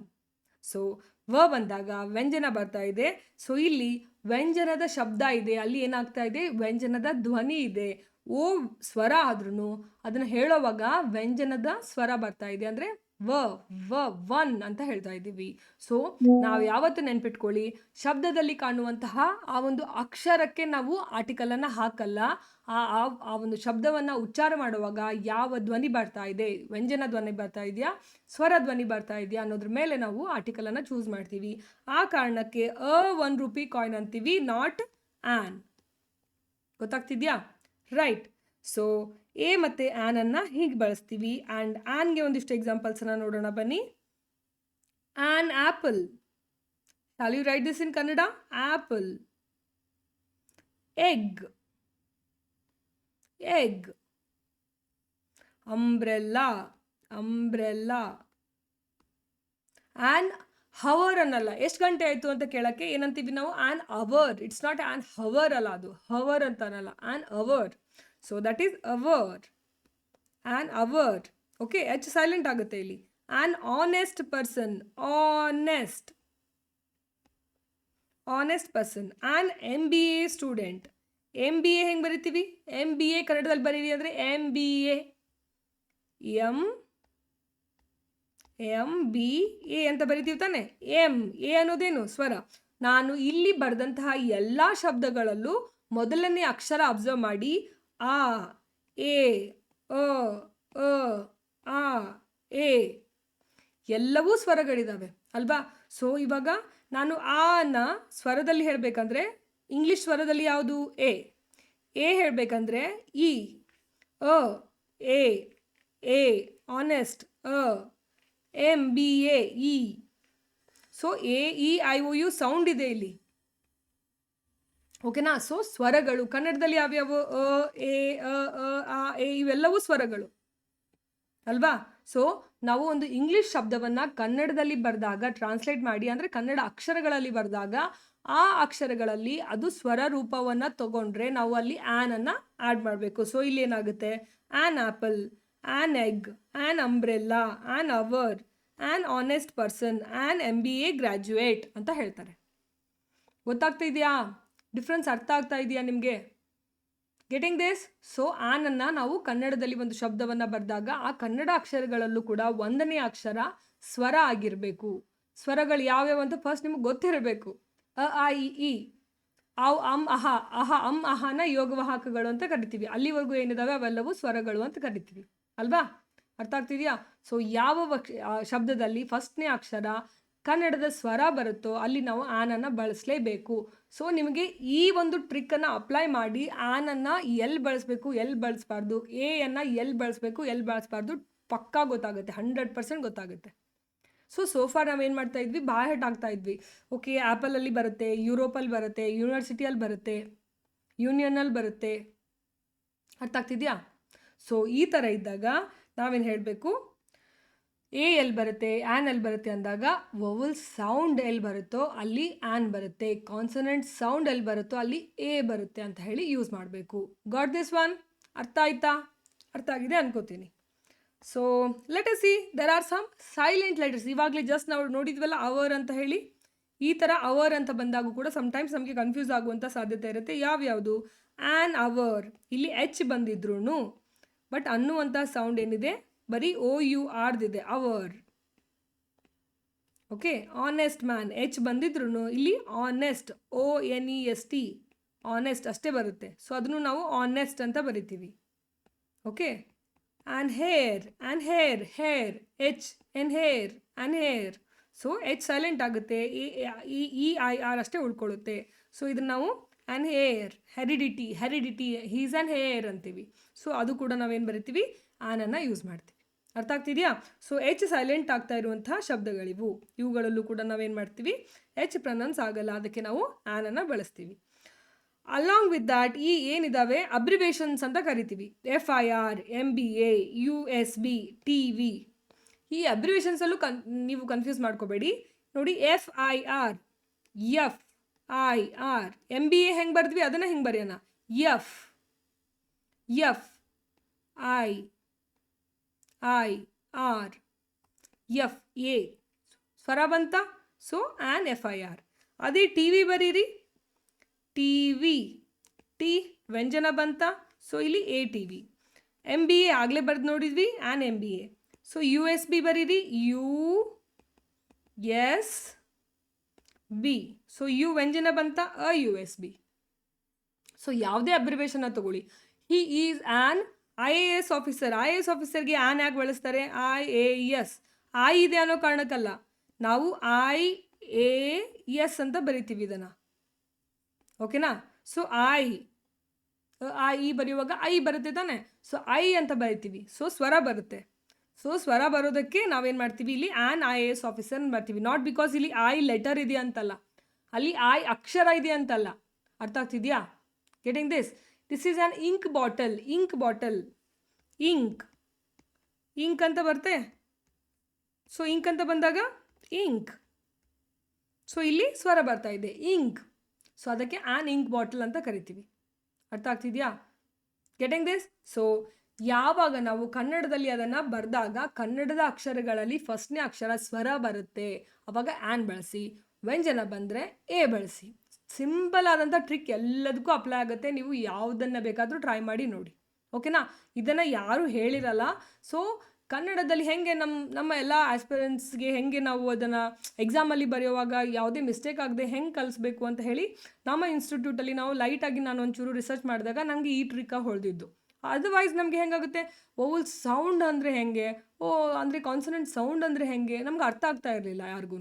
ಸೊ ವ ಬಂದಾಗ ವ್ಯಂಜನ ಬರ್ತಾ ಇದೆ. ಸೊ ಇಲ್ಲಿ ವ್ಯಂಜನದ ಶಬ್ದ ಇದೆ, ಅಲ್ಲಿ ಏನಾಗ್ತಾ ಇದೆ? ವ್ಯಂಜನದ ಧ್ವನಿ ಇದೆ. ಓ ಸ್ವರ ಆದ್ರೂ ಅದನ್ನು ಹೇಳೋವಾಗ ವ್ಯಂಜನದ ಸ್ವರ ಬರ್ತಾ ಇದೆ, ಅಂದರೆ ವ 1 ಅಂತ ಹೇಳ್ತಾ ಇದ್ದೀವಿ. ಸೊ ನಾವು ಯಾವತ್ತು ನೆನ್ಪಿಟ್ಕೊಳ್ಳಿ, ಶಬ್ದದಲ್ಲಿ ಕಾಣುವಂತಹ ಆ ಒಂದು ಅಕ್ಷರಕ್ಕೆ ನಾವು ಆರ್ಟಿಕಲನ್ನು ಹಾಕಲ್ಲ. ಆ ಒಂದು ಶಬ್ದವನ್ನು ಉಚ್ಚಾರ ಮಾಡುವಾಗ ಯಾವ ಧ್ವನಿ ಬರ್ತಾ ಇದೆ, ವ್ಯಂಜನ ಧ್ವನಿ ಬರ್ತಾ ಇದೆಯಾ, ಸ್ವರ ಧ್ವನಿ ಬರ್ತಾ ಇದೆಯಾ ಅನ್ನೋದ್ರ ಮೇಲೆ ನಾವು ಆರ್ಟಿಕಲನ್ನು ಚೂಸ್ ಮಾಡ್ತೀವಿ. ಆ ಕಾರಣಕ್ಕೆ 1 ರೂಪಿ ಕಾಯಿನ್ ಅಂತೀವಿ, ನಾಟ್ ಆ್ಯನ್. ಗೊತ್ತಾಗ್ತಿದ್ಯಾ? ರೈಟ್. ಸೊ ಎ ಮತ್ತು ಆ್ಯನನ್ನು ಹೀಗೆ ಬಳಸ್ತೀವಿ. ಆ್ಯಂಡ್ ಆ್ಯನ್ಗೆ ಒಂದಿಷ್ಟು ಎಕ್ಸಾಂಪಲ್ಸನ್ನು ನೋಡೋಣ ಬನ್ನಿ. An apple. Shall you write this in Kannada? Apple. Egg, egg. Umbrella, umbrella. An hour ಅನ್ನಲ್ಲ. ಎಷ್ಟು ಗಂಟೆ ಆಯಿತು ಅಂತ ಕೇಳೋಕ್ಕೆ ಏನಂತೀವಿ ನಾವು? An hour. It's not an hour ಅಲ್ಲ, ಅದು ಹವರ್ ಅಂತ ಅನ್ನಲ್ಲ, an hour. So that is hour, an hour. Okay, H silent ಆಗುತ್ತೆ ಇಲ್ಲಿ. An honest person, honest, honest person. An MBA student. MBA ಹೆಂಗೆ ಬರಿತೀವಿ? MBA ಕನ್ನಡದಲ್ಲಿ ಬರೀರಿ ಅಂದರೆ MBA, MBA ಅಂತ ಬರಿತೀವಿ ತಾನೆ. ಎ ಅನ್ನೋದೇನು? ಸ್ವರ. ನಾನು ಇಲ್ಲಿ ಬರೆದಂತಹ ಎಲ್ಲ ಶಬ್ದಗಳಲ್ಲೂ ಮೊದಲನೇ ಅಕ್ಷರ ಅಬ್ಸರ್ವ್ ಮಾಡಿ. ಆ, ಎ, ಅ, ಆ, ಎ ಎಲ್ಲವೂ ಸ್ವರಗಳಿದ್ದಾವೆ ಅಲ್ವಾ? ಸೊ ಇವಾಗ ನಾನು ಆನ ಸ್ವರದಲ್ಲಿ ಹೇಳಬೇಕಂದ್ರೆ ಇಂಗ್ಲೀಷ್ ಸ್ವರದಲ್ಲಿ ಯಾವುದು? ಎ ಹೇಳಬೇಕಂದ್ರೆ E, a, A, honest, MBA, E. So AEIOU sound ಇದೆ ಇಲ್ಲಿ. ಓಕೆನಾ? ಸೊ ಸ್ವರಗಳು ಕನ್ನಡದಲ್ಲಿ ಯಾವ್ಯಾವು? ಅ, ಎ, ಆ, ಎ ಇವೆಲ್ಲವೂ ಸ್ವರಗಳು ಅಲ್ವಾ? ಸೊ ನಾವು ಒಂದು ಇಂಗ್ಲಿಷ್ ಶಬ್ದವನ್ನು ಕನ್ನಡದಲ್ಲಿ ಬರೆದಾಗ, ಟ್ರಾನ್ಸ್ಲೇಟ್ ಮಾಡಿ ಅಂದರೆ ಕನ್ನಡ ಅಕ್ಷರಗಳಲ್ಲಿ ಬರೆದಾಗ, ಆ ಅಕ್ಷರಗಳಲ್ಲಿ ಅದು ಸ್ವರ ರೂಪವನ್ನು ತಗೊಂಡ್ರೆ ನಾವು ಅಲ್ಲಿ ಆ್ಯನನ್ನು ಆ್ಯಡ್ ಮಾಡಬೇಕು. ಸೊ ಇಲ್ಲಿ ಏನಾಗುತ್ತೆ? An apple, an egg, an umbrella, an hour, an honest person, an MBA graduate ಅಂತ ಹೇಳ್ತಾರೆ. ಗೊತ್ತಾಗ್ತಾ ಇದೆಯಾ? ಡಿಫ್ರೆನ್ಸ್ ಅರ್ಥ ಆಗ್ತಾ ಇದೆಯಾ ನಿಮಗೆ? Getting this? ಸೊ ಆ್ಯನನ್ನು ನಾವು ಕನ್ನಡದಲ್ಲಿ ಒಂದು ಶಬ್ದವನ್ನು ಬರೆದಾಗ ಆ ಕನ್ನಡ ಅಕ್ಷರಗಳಲ್ಲೂ ಕೂಡ ಒಂದನೇ ಅಕ್ಷರ ಸ್ವರ ಆಗಿರಬೇಕು. ಸ್ವರಗಳು ಯಾವ್ಯಾವ ಅಂತ ಫಸ್ಟ್ ನಿಮ್ಗೆ ಗೊತ್ತಿರಬೇಕು. ಅ, ಆ, ಇ, ಅವ್, ಅಂ, ಅಹ. ಅಹನ ಯೋಗವಾಹಕಗಳು ಅಂತ ಕರಿತೀವಿ. ಅಲ್ಲಿವರೆಗೂ ಏನಿದಾವೆ ಅವೆಲ್ಲವೂ ಸ್ವರಗಳು ಅಂತ ಕರಿತೀವಿ ಅಲ್ವಾ? ಅರ್ಥ ಆಗ್ತಿದೆಯಾ? ಸೊ ಯಾವ ಶಬ್ದದಲ್ಲಿ ಫಸ್ಟ್ನೇ ಅಕ್ಷರ ಕನ್ನಡದ ಸ್ವರ ಬರುತ್ತೋ ಅಲ್ಲಿ ನಾವು ಆ್ಯನನ್ನು ಬಳಸಲೇಬೇಕು. ಸೊ ನಿಮಗೆ ಈ ಒಂದು ಟ್ರಿಕ್ಕನ್ನು ಅಪ್ಲೈ ಮಾಡಿ ಆ್ಯನನ್ನು ಎಲ್ಲಿ ಬಳಸಬೇಕು, ಎಲ್ಲಿ ಬಳಸಬಾರ್ದು, ಎಯನ್ನು ಎಲ್ಲಿ ಬಳಸಬೇಕು, ಎಲ್ಲಿ ಬಳಸಬಾರ್ದು ಪಕ್ಕಾ ಗೊತ್ತಾಗುತ್ತೆ, 100% ಗೊತ್ತಾಗುತ್ತೆ. ಸೊ ಸೋಫಾ ನಾವೇನು ಮಾಡ್ತಾ ಇದ್ವಿ, ಬಾಯ್ ಹೆಡ್ ಆಗ್ತಾ ಇದ್ವಿ. ಓಕೆ, ಆ್ಯಪಲಲ್ಲಿ ಬರುತ್ತೆ, ಯುರೋಪಲ್ಲಿ ಬರುತ್ತೆ, ಯೂನಿವರ್ಸಿಟಿಯಲ್ಲಿ ಬರುತ್ತೆ, ಯೂನಿಯನ್ನಲ್ಲಿ ಬರುತ್ತೆ. ಅರ್ಥ ಆಗ್ತಿದೆಯಾ? ಸೊ ಈ ಥರ ಇದ್ದಾಗ ನಾವೇನು ಹೇಳಬೇಕು, ಎ ಎಲ್ಲಿ ಬರುತ್ತೆ, ಆ್ಯನ್ ಎಲ್ಲಿ ಬರುತ್ತೆ ಅಂದಾಗ ವೊವಲ್ ಸೌಂಡ್ ಎಲ್ಲಿ ಬರುತ್ತೋ ಅಲ್ಲಿ ಆ್ಯನ್ ಬರುತ್ತೆ, ಕಾನ್ಸನೆಂಟ್ ಸೌಂಡ್ ಎಲ್ಲಿ ಬರುತ್ತೋ ಅಲ್ಲಿ ಎ ಬರುತ್ತೆ ಅಂತ ಹೇಳಿ ಯೂಸ್ ಮಾಡಬೇಕು. Got this one? ಅರ್ಥ ಆಯ್ತಾ? ಅರ್ಥ ಆಗಿದೆ ಅನ್ಕೋತೀನಿ. So let us see, there are some silent letters. ಇವಾಗಲೇ ಜಸ್ಟ್ ನಾವು ನೋಡಿದ್ವಲ್ಲ ಅವರ್ ಅಂತ ಹೇಳಿ, ಈ ಥರ ಅವರ್ ಅಂತ ಬಂದಾಗೂ ಕೂಡ ಸಮ್ಟೈಮ್ಸ್ ನಮಗೆ ಕನ್ಫ್ಯೂಸ್ ಆಗುವಂಥ ಸಾಧ್ಯತೆ ಇರುತ್ತೆ. ಯಾವ್ಯಾವುದು? ಆ್ಯನ್ ಅವರ್, ಇಲ್ಲಿ ಎಚ್ ಬಂದಿದ್ರು ಬಟ್ ಅನ್ನುವಂಥ ಸೌಂಡ್ ಏನಿದೆ ಬರೀ ಓ ಯು ಆರ್ದಿದೆ, hour. Okay, honest man, H ಬಂದಿದ್ರು ಇಲ್ಲಿ ಆನೆಸ್ಟ್, ONEST, ಆನೆಸ್ಟ್ ಅಷ್ಟೇ ಬರುತ್ತೆ. ಸೊ ಅದನ್ನು ನಾವು ಆನೆಸ್ಟ್ ಅಂತ ಬರಿತೀವಿ. Okay, an heir, an heir, heir, H N heir, an heir. So H silent ಆಗುತ್ತೆ, EIR ಅಷ್ಟೇ ಉಳ್ಕೊಳ್ಳುತ್ತೆ. ಸೊ ಇದನ್ನು ನಾವು an heir, heredity, heredity, he's an heir ಅಂತೀವಿ. ಸೊ ಅದು ಕೂಡ ನಾವೇನು ಬರಿತೀವಿ, ಆ್ಯನನ್ನು ಯೂಸ್ ಮಾಡ್ತೀವಿ. ಅರ್ಥ ಆಗ್ತಿದೆಯಾ? ಸೊ ಎಚ್ ಸೈಲೆಂಟ್ ಆಗ್ತಾ ಇರುವಂತಹ ಶಬ್ದಗಳಿವು. ಇವುಗಳಲ್ಲೂ ಕೂಡ ನಾವೇನು ಮಾಡ್ತೀವಿ, ಎಚ್ ಪ್ರನೌನ್ಸ್ ಆಗಲ್ಲ, ಅದಕ್ಕೆ ನಾವು ಆ್ಯನನ್ನು ಬಳಸ್ತೀವಿ. ಅಲಾಂಗ್ ವಿತ್ ದ್ಯಾಟ್ ಈ ಏನಿದಾವೆ ಅಬ್ರಿವೇಷನ್ಸ್ ಅಂತ ಕರಿತೀವಿ. FIR, MBA, USB, TV. ಈ ಅಬ್ರಿವೇಷನ್ಸಲ್ಲೂ ನೀವು ಕನ್ಫ್ಯೂಸ್ ಮಾಡ್ಕೋಬೇಡಿ. ನೋಡಿ, FIR, FIR, MBA ಹೆಂಗೆ ಬರ್ದ್ವಿ ಅದನ್ನು ಹೆಂಗೆ ಬರೆಯೋಣ, FIR, FA, ಸ್ವರ ಬಂತ, ಸೊ ಆ್ಯನ್ FIR. ಅದೇ TV ಬರೀರಿ, TV, ಟಿ ವ್ಯಂಜನ ಬಂತ, ಸೊ ಇಲ್ಲಿ ATV. MBA ಆಗಲೇ ಬರ್ದು ನೋಡಿದ್ವಿ, ಆ್ಯನ್ MBA. ಸೊ USB ಬರೀರಿ, USB. ಸೊ ಯು ವ್ಯಂಜನ ಬಂತ, USB. ಸೊ ಯಾವುದೇ ಅಬ್ರಿವೇಷನ್ನ ತಗೊಳ್ಳಿ, he is an IAS officer. IAS ಆಫೀಸರ್ಗೆ ಆ್ಯನ್ ಯಾಕೆ ಬಳಸ್ತಾರೆ, IAS, ಇದೆ ಅನ್ನೋ ಕಾರಣಕ್ಕಲ್ಲ, ನಾವು IAS ಅಂತ ಬರಿತೀವಿ ಇದನ್ನು. ಓಕೆನಾ? ಸೊ I ಬರೆಯುವಾಗ ಐ ಬರುತ್ತೆ ತಾನೆ, ಸೊ ಐ ಅಂತ ಬರಿತೀವಿ. ಸೊ ಸ್ವರ ಬರುತ್ತೆ. ಸೊ ಸ್ವರ ಬರೋದಕ್ಕೆ ನಾವೇನು ಮಾಡ್ತೀವಿ, ಇಲ್ಲಿ ಆ್ಯನ್ IAS ಆಫೀಸರ್ ಬರ್ತೀವಿ. ನಾಟ್ ಬಿಕಾಸ್ ಇಲ್ಲಿ ಐ ಲೆಟರ್ ಇದೆ ಅಂತಲ್ಲ, ಅಲ್ಲಿ ಐ ಅಕ್ಷರ ಇದೆ ಅಂತಲ್ಲ. ಅರ್ಥ ಆಗ್ತಿದೆಯಾ? Getting this? This is an ink bottle, ink bottle, ink, ink ಅಂತ ಬರುತ್ತೆ. ಸೊ ಇಂಕ್ ಅಂತ ಬಂದಾಗ ಇಂಕ್, ಸೊ ಇಲ್ಲಿ ಸ್ವರ ಬರ್ತಾ ಇದೆ, ಇಂಕ್. ಸೊ ಅದಕ್ಕೆ ಆ್ಯನ್ ಇಂಕ್ ಬಾಟಲ್ ಅಂತ ಕರಿತೀವಿ. ಅರ್ಥ ಆಗ್ತಿದೆಯಾ? Getting this? ಸೊ ಯಾವಾಗ ನಾವು ಕನ್ನಡದಲ್ಲಿ ಅದನ್ನು ಬರೆದಾಗ ಕನ್ನಡದ ಅಕ್ಷರಗಳಲ್ಲಿ ಫಸ್ಟ್ನೇ ಅಕ್ಷರ ಸ್ವರ ಬರುತ್ತೆ, ಅವಾಗ ಆ್ಯನ್ ಬಳಸಿ. ವ್ಯಂಜನ ಬಂದರೆ ಎ ಬಳಸಿ. ಸಿಂಪಲ್ ಆದಂಥ ಟ್ರಿಕ್ ಎಲ್ಲದಕ್ಕೂ ಅಪ್ಲೈ ಆಗುತ್ತೆ. ನೀವು ಯಾವುದನ್ನು ಬೇಕಾದರೂ ಟ್ರೈ ಮಾಡಿ ನೋಡಿ. ಓಕೆನಾ? ಇದನ್ನು ಯಾರೂ ಹೇಳಿರಲ್ಲ. ಸೊ ಕನ್ನಡದಲ್ಲಿ ಹೇಗೆ ನಮ್ಮ ಎಲ್ಲ ಆಸ್ಪಿರೆಂಟ್ಸ್ಗೆ ಹೇಗೆ ನಾವು ಅದನ್ನು ಎಕ್ಸಾಮಲ್ಲಿ ಬರೆಯುವಾಗ ಯಾವುದೇ ಮಿಸ್ಟೇಕ್ ಆಗದೆ ಹೆಂಗೆ ಕಲಿಸ್ಬೇಕು ಅಂತ ಹೇಳಿ ನಮ್ಮ ಇನ್ಸ್ಟಿಟ್ಯೂಟಲ್ಲಿ ನಾವು ಲೈಟಾಗಿ ನಾನು ಒಂಚೂರು ರಿಸರ್ಚ್ ಮಾಡಿದಾಗ ನನಗೆ ಈ ಟ್ರಿಕ್ಕ ಹೊಳೆದಿದ್ದು. ಅದರ್ವೈಸ್ ನಮಗೆ ಹೆಂಗಾಗುತ್ತೆ, ವೊವಲ್ ಸೌಂಡ್ ಅಂದರೆ ಹೆಂಗೆ, ಅಂದರೆ ಕಾನ್ಸನೆಂಟ್ ಸೌಂಡ್ ಅಂದರೆ ಹೆಂಗೆ ನಮ್ಗೆ ಅರ್ಥ ಆಗ್ತಾ ಇರಲಿಲ್ಲ ಯಾರಿಗೂ.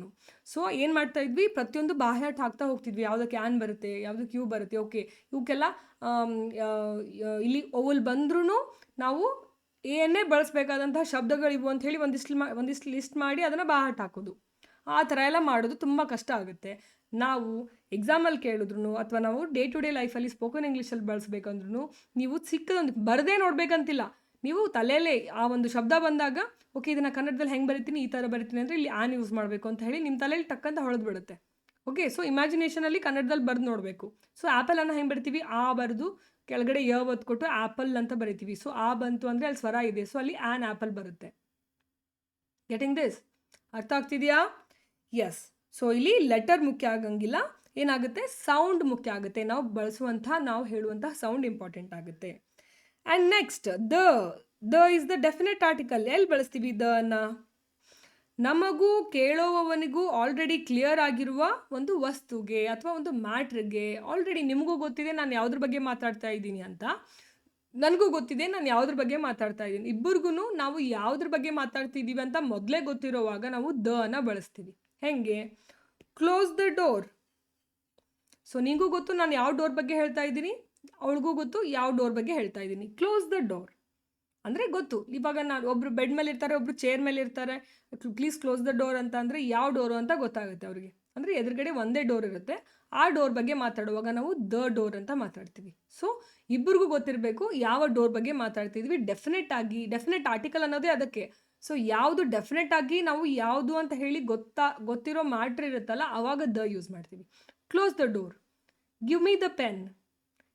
ಸೊ ಏನು ಮಾಡ್ತಾ ಇದ್ವಿ, ಪ್ರತಿಯೊಂದು ಬಾಹ್ಯಾಟ್ ಹಾಕ್ತಾ ಹೋಗ್ತಿದ್ವಿ. ಯಾವುದಕ್ಕೆ ಆ್ಯನ್ ಬರುತ್ತೆ, ಯಾವುದಕ್ಕೆ ಯು ಬರುತ್ತೆ. ಓಕೆ, ಇವಕ್ಕೆಲ್ಲ ಇಲ್ಲಿ ವೊವಲ್ ಬಂದ್ರೂ ನಾವು ಏನೇ ಬಳಸಬೇಕಾದಂತಹ ಶಬ್ದಗಳಿವು ಅಂತ ಹೇಳಿ ಒಂದಿಷ್ಟು ಲಿಸ್ಟ್ ಮಾಡಿ ಅದನ್ನು ಬಾಹ್ಯಾಟ್ ಹಾಕೋದು. ಆ ಥರ ಎಲ್ಲ ಮಾಡೋದು ತುಂಬ ಕಷ್ಟ ಆಗುತ್ತೆ. ನಾವು ಎಕ್ಸಾಮಲ್ಲಿ ಕೇಳಿದ್ರು ಅಥವಾ ನಾವು ಡೇ ಟು ಡೇ ಲೈಫಲ್ಲಿ ಸ್ಪೋಕನ್ ಇಂಗ್ಲೀಷಲ್ಲಿ ಬಳಸಬೇಕಂದ್ರೂ ನೀವು ಸಿಕ್ಕದೊಂದು ಬರದೇ ನೋಡಬೇಕಂತಿಲ್ಲ. ನೀವು ತಲೆಯಲ್ಲೇ ಆ ಒಂದು ಶಬ್ದ ಬಂದಾಗ ಓಕೆ ಇದನ್ನು ಕನ್ನಡದಲ್ಲಿ ಹೆಂಗೆ ಬರಿತೀನಿ, ಈ ಥರ ಬರಿತೀನಿ ಅಂದರೆ ಇಲ್ಲಿ ಆ್ಯನ್ ಯೂಸ್ ಮಾಡಬೇಕು ಅಂತ ಹೇಳಿ ನಿಮ್ಮ ತಲೆಯಲ್ಲಿ ಟಕ್ಕಂತ ಹೊಳೆದು ಬಿಡುತ್ತೆ. ಓಕೆ, ಸೊ ಇಮ್ಯಾಜಿನೇಷನಲ್ಲಿ ಕನ್ನಡದಲ್ಲಿ ಬರೆದು ನೋಡಬೇಕು. ಸೊ ಆ್ಯಪಲನ್ನು ಹೆಂಗೆ ಬರಿತೀವಿ, ಆ ಬರೆದು ಕೆಳಗಡೆ ಒತ್ತು ಕೊಟ್ಟು ಆ್ಯಪಲ್ ಅಂತ ಬರಿತೀವಿ. ಸೊ ಆ ಬಂತು ಅಂದರೆ ಅಲ್ಲಿ ಸ್ವರ ಇದೆ, ಸೊ ಅಲ್ಲಿ ಆ್ಯನ್ ಆ್ಯಪಲ್ ಬರುತ್ತೆ. Getting this? ಅರ್ಥ ಆಗ್ತಿದೆಯಾ? ಎಸ್. ಸೊ ಇಲ್ಲಿ ಲೆಟರ್ ಮುಖ್ಯ ಆಗಂಗಿಲ್ಲ, ಏನಾಗುತ್ತೆ, ಸೌಂಡ್ ಮುಖ್ಯ ಆಗುತ್ತೆ. ನಾವು ಬಳಸುವಂತಹ, ನಾವು ಹೇಳುವಂತಹ ಸೌಂಡ್ ಇಂಪಾರ್ಟೆಂಟ್ ಆಗುತ್ತೆ. And next the is the definite article. ಎಲ್ಲಿ ಬಳಸ್ತೀವಿ ದ ಅನ್ನ? ನಮಗೂ ಕೇಳುವವನಿಗೂ ಆಲ್ರೆಡಿ ಕ್ಲಿಯರ್ ಆಗಿರುವ ಒಂದು ವಸ್ತುಗೆ ಅಥವಾ ಒಂದು ಮ್ಯಾಟ್ರಿಗೆ. ಆಲ್ರೆಡಿ ನಿಮಗೂ ಗೊತ್ತಿದೆ ನಾನು ಯಾವುದ್ರ ಬಗ್ಗೆ ಮಾತಾಡ್ತಾ ಇದ್ದೀನಿ ಅಂತ, ನನಗೂ ಗೊತ್ತಿದೆ ನಾನು ಯಾವುದ್ರ ಬಗ್ಗೆ ಮಾತಾಡ್ತಾ ಇದ್ದೀನಿ. ಇಬ್ಬರಿಗೂ ನಾವು ಯಾವುದ್ರ ಬಗ್ಗೆ ಮಾತಾಡ್ತಿದ್ದೀವಿ ಅಂತ ಮೊದಲೇ ಗೊತ್ತಿರೋವಾಗ ನಾವು ದ ಅನ್ನ ಬಳಸ್ತೀವಿ. ಹೆಂಗೆ? Close the door. ಸೊ ನಿಮಗೂ ಗೊತ್ತು ನಾನು ಯಾವ ಡೋರ್ ಬಗ್ಗೆ ಹೇಳ್ತಾ ಇದ್ದೀನಿ, ಅವಳಿಗೂ ಗೊತ್ತು ಯಾವ ಡೋರ್ ಬಗ್ಗೆ ಹೇಳ್ತಾ ಇದ್ದೀನಿ. Close the door. ಅಂದರೆ ಗೊತ್ತು. ಇವಾಗ ನಾನು ಒಬ್ಬರು ಬೆಡ್ ಮೇಲೆ ಇರ್ತಾರೆ, ಒಬ್ಬರು ಚೇರ್ ಮೇಲೆ ಇರ್ತಾರೆ, ಪ್ಲೀಸ್ ಕ್ಲೋಸ್ ದ ಡೋರ್ ಅಂತ ಅಂದರೆ ಯಾವ ಡೋರು ಅಂತ ಗೊತ್ತಾಗುತ್ತೆ ಅವ್ರಿಗೆ. ಅಂದರೆ ಎದುರುಗಡೆ ಒಂದೇ ಡೋರ್ ಇರುತ್ತೆ, ಆ ಡೋರ್ ಬಗ್ಗೆ ಮಾತಾಡುವಾಗ ನಾವು ದ ಡೋರ್ ಅಂತ ಮಾತಾಡ್ತೀವಿ. ಸೊ ಇಬ್ಬರಿಗೂ ಗೊತ್ತಿರಬೇಕು ಯಾವ ಡೋರ್ ಬಗ್ಗೆ ಮಾತಾಡ್ತಿದ್ವಿ. ಡೆಫಿನೆಟ್ ಆರ್ಟಿಕಲ್ ಅನ್ನೋದೇ ಅದಕ್ಕೆ. ಸೊ ಯಾವುದು ಡೆಫಿನೆಟ್ ಆಗಿ ನಾವು ಯಾವುದು ಅಂತ ಹೇಳಿ ಗೊತ್ತಿರೋ ಮ್ಯಾಟ್ರ್ ಇರುತ್ತಲ್ಲ, ಆವಾಗ ದ ಯೂಸ್ ಮಾಡ್ತೀವಿ. Close the door. Give me the pen.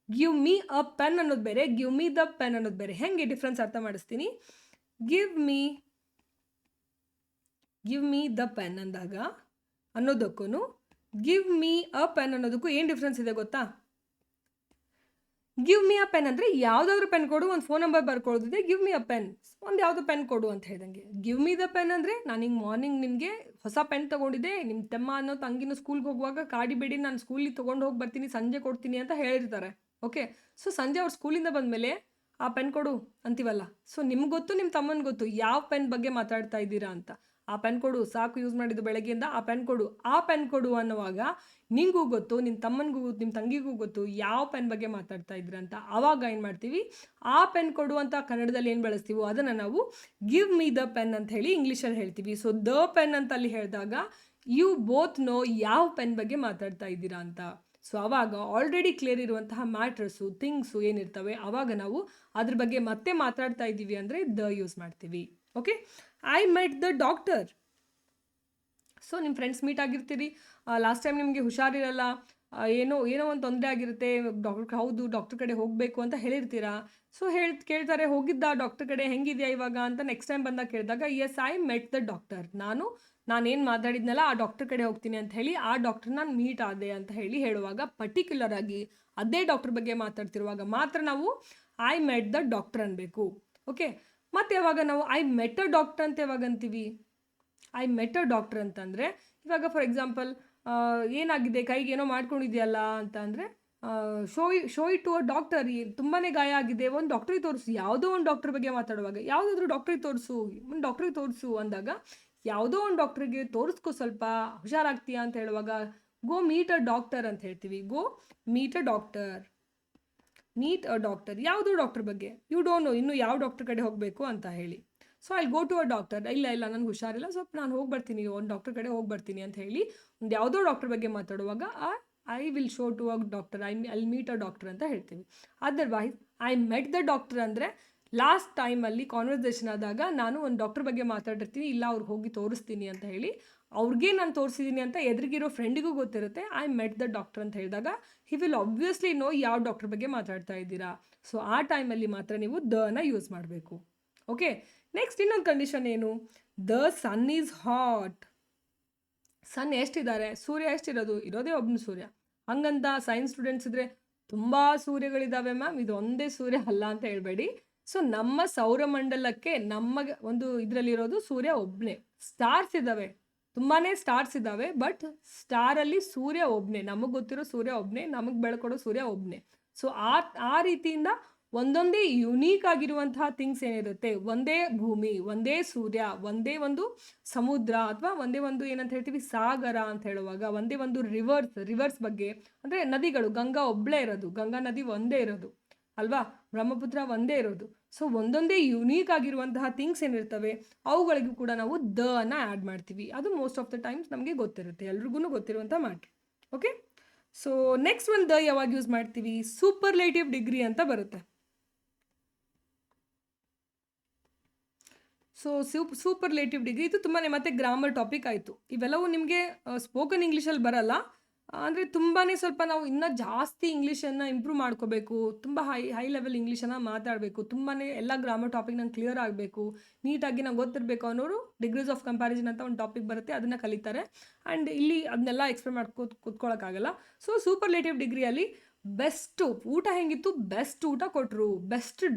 Give me a pen ಅನ್ನೋದು ಬೇರೆ, ಗಿವ್ ಮೀ ದ ಪೆನ್ ಅನ್ನೋದು ಬೇರೆ. ಹೆಂಗೆ ಡಿಫ್ರೆನ್ಸ್ ಅರ್ಥ ಮಾಡಿಸ್ತೀನಿ. ಗಿವ್ ಮೀ ದ ಪೆನ್ ಅಂದಾಗ ಅನ್ನೋದಕ್ಕೂ ಗಿವ್ ಮೀ ಅ ಪೆನ್ ಅನ್ನೋದಕ್ಕೂ ಏನು ಡಿಫ್ರೆನ್ಸ್ ಇದೆ ಗೊತ್ತಾ? ಗಿವ್ ಮೀ ಅ ಪೆನ್ ಅಂದರೆ ಯಾವುದಾದ್ರೂ ಪೆನ್ ಕೊಡು, ಒಂದು ಫೋನ್ ನಂಬರ್ ಬರ್ಕೊಳ್ಳೋದಿದೆ, ಗಿವ್ ಮೀ ಅ ಪೆನ್, ಒಂದು ಯಾವುದೋ ಪೆನ್ ಕೊಡು ಅಂತ ಹೇಳ್ದಂಗೆ. ಗಿವ್ ಮೀ ದ ಪೆನ್ ಅಂದರೆ ನಾನು ಹಿಂಗೆ ಮಾರ್ನಿಂಗ್ ನಿಮಗೆ ಹೊಸ ಪೆನ್ ತೊಗೊಂಡಿದ್ದೆ, ನಿಮ್ಮ ತಮ್ಮ ಅನ್ನೋ ತಂಗಿನೂ ಸ್ಕೂಲ್ಗೆ ಹೋಗುವಾಗ ಕಾಡಿಬೇಡಿ, ನಾನು ಸ್ಕೂಲಿಗೆ ತೊಗೊಂಡು ಹೋಗಿ ಬರ್ತೀನಿ, ಸಂಜೆ ಕೊಡ್ತೀನಿ ಅಂತ ಹೇಳಿರ್ತಾರೆ. ಓಕೆ, ಸೊ ಸಂಜೆ ಅವ್ರು ಸ್ಕೂಲಿಂದ ಬಂದಮೇಲೆ ಆ ಪೆನ್ ಕೊಡು ಅಂತೀವಲ್ಲ. ಸೊ ನಿಮ್ಗೆ ಗೊತ್ತು, ನಿಮ್ಮ ತಮ್ಮನಿಗೆ ಗೊತ್ತು ಯಾವ ಪೆನ್ ಬಗ್ಗೆ ಮಾತಾಡ್ತಾ ಇದ್ದೀರಾ ಅಂತ. ಆ ಪೆನ್ ಕೊಡು, ಸಾಕು ಯೂಸ್ ಮಾಡಿದ್ದು ಬೆಳಗ್ಗೆಯಿಂದ, ಆ ಪೆನ್ ಕೊಡು ಅನ್ನುವಾಗ ನಿಂಗೂ ಗೊತ್ತು, ನಿಮ್ಮ ತಮ್ಮನಿಗೂ ಗೊತ್ತು, ನಿಮ್ಮ ತಂಗಿಗೂ ಗೊತ್ತು ಯಾವ ಪೆನ್ ಬಗ್ಗೆ ಮಾತಾಡ್ತಾ ಇದ್ದೀರಾ ಅಂತ. ಆವಾಗ ಏನು ಮಾಡ್ತೀವಿ, ಆ ಪೆನ್ ಕೊಡು ಅಂತ ಕನ್ನಡದಲ್ಲಿ ಏನು ಬಳಸ್ತೀವೋ ಅದನ್ನು ನಾವು ಗಿವ್ ಮೀ ದ ಪೆನ್ ಅಂತ ಹೇಳಿ ಇಂಗ್ಲೀಷಲ್ಲಿ ಹೇಳ್ತೀವಿ. ಸೊ ದ ಪೆನ್ ಅಂತ ಅಲ್ಲಿ ಹೇಳಿದಾಗ ಯು ಬೋತ್ ನೋ ಯಾವ ಪೆನ್ ಬಗ್ಗೆ ಮಾತಾಡ್ತಾ ಇದ್ದೀರಾ ಅಂತ. ಸೊ ಆವಾಗ ಆಲ್ರೆಡಿ ಕ್ಲಿಯರ್ ಇರುವಂತಹ ಮ್ಯಾಟ್ರಸ್ಸು, ಥಿಂಗ್ಸು ಏನಿರ್ತವೆ, ಆವಾಗ ನಾವು ಅದ್ರ ಬಗ್ಗೆ ಮತ್ತೆ ಮಾತಾಡ್ತಾ ಇದ್ದೀವಿ ಅಂದರೆ ದ ಯೂಸ್ ಮಾಡ್ತೀವಿ. Okay, I met the doctor. So ನಿಮ್ಮ ಫ್ರೆಂಡ್ಸ್ ಮೀಟ್ ಆಗಿರ್ತೀರಿ, ಲಾಸ್ಟ್ ಟೈಮ್ ನಿಮಗೆ ಹುಷಾರಿರಲ್ಲ, ಏನೋ ಒಂದು ತೊಂದರೆ ಆಗಿರುತ್ತೆ, ಡಾಕ್ಟರ್ ಕಡೆ ಹೋಗಬೇಕು ಅಂತ ಹೇಳಿರ್ತೀರಾ. ಸೊ ಕೇಳ್ತಾರೆ, ಹೋಗಿದ್ದ ಡಾಕ್ಟರ್ ಕಡೆ, ಹೆಂಗಿದೆಯಾ ಇವಾಗ ಅಂತ ನೆಕ್ಸ್ಟ್ ಟೈಮ್ ಬಂದಾಗ ಕೇಳಿದಾಗ yes I met the doctor, ನಾನೇನು ಮಾತಾಡಿದ್ನಲ್ಲ ಆ ಡಾಕ್ಟರ್ ಕಡೆ ಹೋಗ್ತೀನಿ ಅಂತ ಹೇಳಿ ಆ ಡಾಕ್ಟರ್ ನಾನು ಮೀಟ್ ಆದೆ ಅಂತ ಹೇಳುವಾಗ ಪರ್ಟಿಕ್ಯುಲರ್ ಆಗಿ ಅದೇ ಡಾಕ್ಟರ್ ಬಗ್ಗೆ ಮಾತಾಡ್ತಿರುವಾಗ ಮಾತ್ರ ನಾವು ಐ ಮೆಟ್ ದ ಡಾಕ್ಟರ್ ಅನ್ಬೇಕು. ಓಕೆ, ಮತ್ತು ಯಾವಾಗ ನಾವು ಐ ಮೆಟ್ ಅ ಡಾಕ್ಟರ್ ಅಂತ ಯಾವಾಗ ಅಂತೀವಿ? ಐ ಮೆಟ್ ಅ ಡಾಕ್ಟರ್ ಅಂತಂದರೆ ಇವಾಗ ಫಾರ್ ಎಕ್ಸಾಂಪಲ್ ಏನಾಗಿದೆ, ಕೈಗೆ ಏನೋ ಮಾಡ್ಕೊಂಡಿದೆಯಲ್ಲ ಅಂತ ಅಂದರೆ show it to a doctor, ತುಂಬಾ ಗಾಯ ಆಗಿದೆ, ಒಂದು ಡಾಕ್ಟ್ರಿಗೆ ತೋರಿಸು. ಯಾವುದೋ ಒಂದು ಡಾಕ್ಟರ್ ಬಗ್ಗೆ ಮಾತಾಡುವಾಗ ಯಾವುದಾದ್ರೂ ಡಾಕ್ಟ್ರಿಗೆ ತೋರಿಸು ಅಂದಾಗ ಯಾವುದೋ ಒಂದು ಡಾಕ್ಟ್ರಿಗೆ ತೋರಿಸ್ಕೊ, ಸ್ವಲ್ಪ ಹುಷಾರಾಗ್ತೀಯಾ ಅಂತ ಹೇಳುವಾಗ ಗೋ ಮೀಟ್ ಅ ಡಾಕ್ಟರ್ ಅಂತ ಹೇಳ್ತೀವಿ. Go meet a doctor. ಯಾವುದೋ ಡಾಕ್ಟರ್ ಬಗ್ಗೆ ಯು ಡೋಂಟ್ ನೋ ಇನ್ನು ಯಾವ ಡಾಕ್ಟರ್ ಕಡೆ ಹೋಗಬೇಕು ಅಂತ ಹೇಳಿ. So I go to a doctor. ಇಲ್ಲ ನನಗೆ ಹುಷಾರಿಲ್ಲ, ಸ್ವಲ್ಪ ನಾನು ಹೋಗ್ಬರ್ತೀನಿ, ಒಂದು ಡಾಕ್ಟರ್ ಕಡೆ ಹೋಗ್ಬರ್ತೀನಿ ಅಂತ ಹೇಳಿ ಒಂದು ಯಾವುದೋ ಡಾಕ್ಟರ್ ಬಗ್ಗೆ ಮಾತಾಡುವಾಗ I will show to a doctor, I meet a doctor ಅಂತ ಹೇಳ್ತೀವಿ. Otherwise I met the doctor ಅಂದರೆ ಲಾಸ್ಟ್ ಟೈಮಲ್ಲಿ ಕಾನ್ವರ್ಸೇಷನ್ ಆದಾಗ ನಾನು ಒಂದು ಡಾಕ್ಟರ್ ಬಗ್ಗೆ ಮಾತಾಡಿರ್ತೀನಿ, ಇಲ್ಲ ಅವ್ರಿಗೆ ಹೋಗಿ ತೋರಿಸ್ತೀನಿ ಅಂತ ಹೇಳಿ, ಅವ್ರಿಗೆ ನಾನು ತೋರಿಸಿದ್ದೀನಿ ಅಂತ ಎದುರಿಗಿರೋ ಫ್ರೆಂಡಿಗೂ ಗೊತ್ತಿರುತ್ತೆ. ಐ ಮೆಟ್ ದ ಡಾಕ್ಟರ್ ಅಂತ ಹೇಳಿದಾಗ ಹಿ ವಿಲ್ ಆಬ್ವಿಯಸ್ಲಿ ನೋ ಯಾವ ಡಾಕ್ಟರ್ ಬಗ್ಗೆ ಮಾತಾಡ್ತಾ ಇದ್ದೀರಾ. ಸೊ ಆ ಟೈಮಲ್ಲಿ ಮಾತ್ರ ನೀವು ದನ ಯೂಸ್ ಮಾಡಬೇಕು. ಓಕೆ, ನೆಕ್ಸ್ಟ್ ಇನ್ನೊಂದು ಕಂಡೀಷನ್ ಏನು? The sun is hot. Sun ಎಷ್ಟಿದ್ದಾರೆ? ಸೂರ್ಯ ಎಷ್ಟಿರೋದು? ಇರೋದೇ ಒಬ್ಬನು ಸೂರ್ಯ. ಹಂಗಂತ ಸೈನ್ಸ್ ಸ್ಟೂಡೆಂಟ್ಸ್ ಇದ್ರೆ ತುಂಬ ಸೂರ್ಯಗಳಿದ್ದಾವೆ ಮ್ಯಾಮ್, ಇದು ಒಂದೇ ಸೂರ್ಯ ಅಲ್ಲ ಅಂತ ಹೇಳ್ಬೇಡಿ. ಸೊ ನಮ್ಮ ಸೌರಮಂಡಲಕ್ಕೆ ನಮಗೆ ಒಂದು ಇದರಲ್ಲಿರೋದು ಸೂರ್ಯ ಒಬ್ಬನೇ. ಸ್ಟಾರ್ಸ್ ಇದ್ದಾವೆ, ತುಂಬಾ ಸ್ಟಾರ್ಸ್ ಇದ್ದಾವೆ, ಬಟ್ ಸ್ಟಾರಲ್ಲಿ ಸೂರ್ಯ ಒಬ್ಬನೇ. ನಮಗೆ ಗೊತ್ತಿರೋ ಸೂರ್ಯ ಒಬ್ಬನೇ, ನಮಗೆ ಬೆಳಕೊಡೋ ಸೂರ್ಯ ಒಬ್ಬನೇ. ಸೊ ಆ ರೀತಿಯಿಂದ ಒಂದೊಂದೇ ಯುನೀಕ್ ಆಗಿರುವಂತಹ ಥಿಂಗ್ಸ್ ಏನಿರುತ್ತೆ, ಒಂದೇ ಭೂಮಿ, ಒಂದೇ ಸೂರ್ಯ, ಒಂದೇ ಒಂದು ಸಮುದ್ರ, ಅಥವಾ ಒಂದೇ ಒಂದು ಏನಂತ ಹೇಳ್ತೀವಿ ಸಾಗರ ಅಂತ ಹೇಳುವಾಗ, ಒಂದೇ ಒಂದು ರಿವರ್ಸ್ ಬಗ್ಗೆ ಅಂದರೆ ನದಿಗಳು, ಗಂಗಾ ಒಬ್ಬಳೇ ಇರೋದು, ಗಂಗಾ ನದಿ ಒಂದೇ ಇರೋದು ಅಲ್ವಾ, ಬ್ರಹ್ಮಪುತ್ರ ಒಂದೇ ಇರೋದು. ಸೊ ಒಂದೊಂದೇ ಯುನೀಕ್ ಆಗಿರುವಂತಹ ಥಿಂಗ್ಸ್ ಏನಿರ್ತವೆ ಅವುಗಳಿಗೂ ಕೂಡ ನಾವು ದ ಅನ್ನ ಆ್ಯಡ್ ಮಾಡ್ತೀವಿ. ಅದು ಮೋಸ್ಟ್ ಆಫ್ ದ ಟೈಮ್ಸ್ ನಮಗೆ ಗೊತ್ತಿರುತ್ತೆ, ಎಲ್ರಿಗೂ ಗೊತ್ತಿರುವಂಥ ಮ್ಯಾಟ್ರ್. ಓಕೆ, ಸೊ ನೆಕ್ಸ್ಟ್ ಒಂದು ದ ಯಾವಾಗ ಯೂಸ್ ಮಾಡ್ತೀವಿ? ಸೂಪರ್ಲೇಟಿವ್ ಡಿಗ್ರಿ ಅಂತ ಬರುತ್ತೆ. ಸೊ ಸೂಪರ್ಲೇಟಿವ್ ಡಿಗ್ರಿ ಇದು ತುಂಬಾ ಮತ್ತೆ ಗ್ರಾಮರ್ ಟಾಪಿಕ್ ಆಯಿತು. ಇವೆಲ್ಲವೂ ನಿಮಗೆ ಸ್ಪೋಕನ್ ಇಂಗ್ಲೀಷಲ್ಲಿ ಬರಲ್ಲ, ಅಂದರೆ ತುಂಬಾ ಸ್ವಲ್ಪ ನಾವು ಇನ್ನೂ ಜಾಸ್ತಿ ಇಂಗ್ಲೀಷನ್ನು ಇಂಪ್ರೂವ್ ಮಾಡ್ಕೋಬೇಕು, ತುಂಬ ಹೈ ಲೆವೆಲ್ ಇಂಗ್ಲೀಷನ್ನು ಮಾತಾಡಬೇಕು, ತುಂಬಾ ಎಲ್ಲ ಗ್ರಾಮರ್ ಟಾಪಿಕ್ ನಂಗೆ ಕ್ಲಿಯರ್ ಆಗಬೇಕು, ನೀಟಾಗಿ ನಂಗೆ ಗೊತ್ತಿರಬೇಕು ಅನ್ನೋರು ಡಿಗ್ರೀಸ್ ಆಫ್ ಕಂಪ್ಯಾರಿಸನ್ ಅಂತ ಒಂದು ಟಾಪಿಕ್ ಬರುತ್ತೆ, ಅದನ್ನು ಕಲಿತಾರೆ. ಆ್ಯಂಡ್ ಇಲ್ಲಿ ಅದನ್ನೆಲ್ಲ ಎಕ್ಸ್ಪ್ಲೇನ್ ಕೂತ್ಕೊಳ್ಳೋಕ್ಕಾಗಲ್ಲ. ಸೊ ಸೂಪರ್ಲೇಟಿವ್ ಡಿಗ್ರಿಯಲ್ಲಿ ಬೆಸ್ಟ್ ಊಟ ಹೆಂಗಿತ್ತು? ಬೆಸ್ಟ್ ಊಟ ಕೊಟ್ಟರು,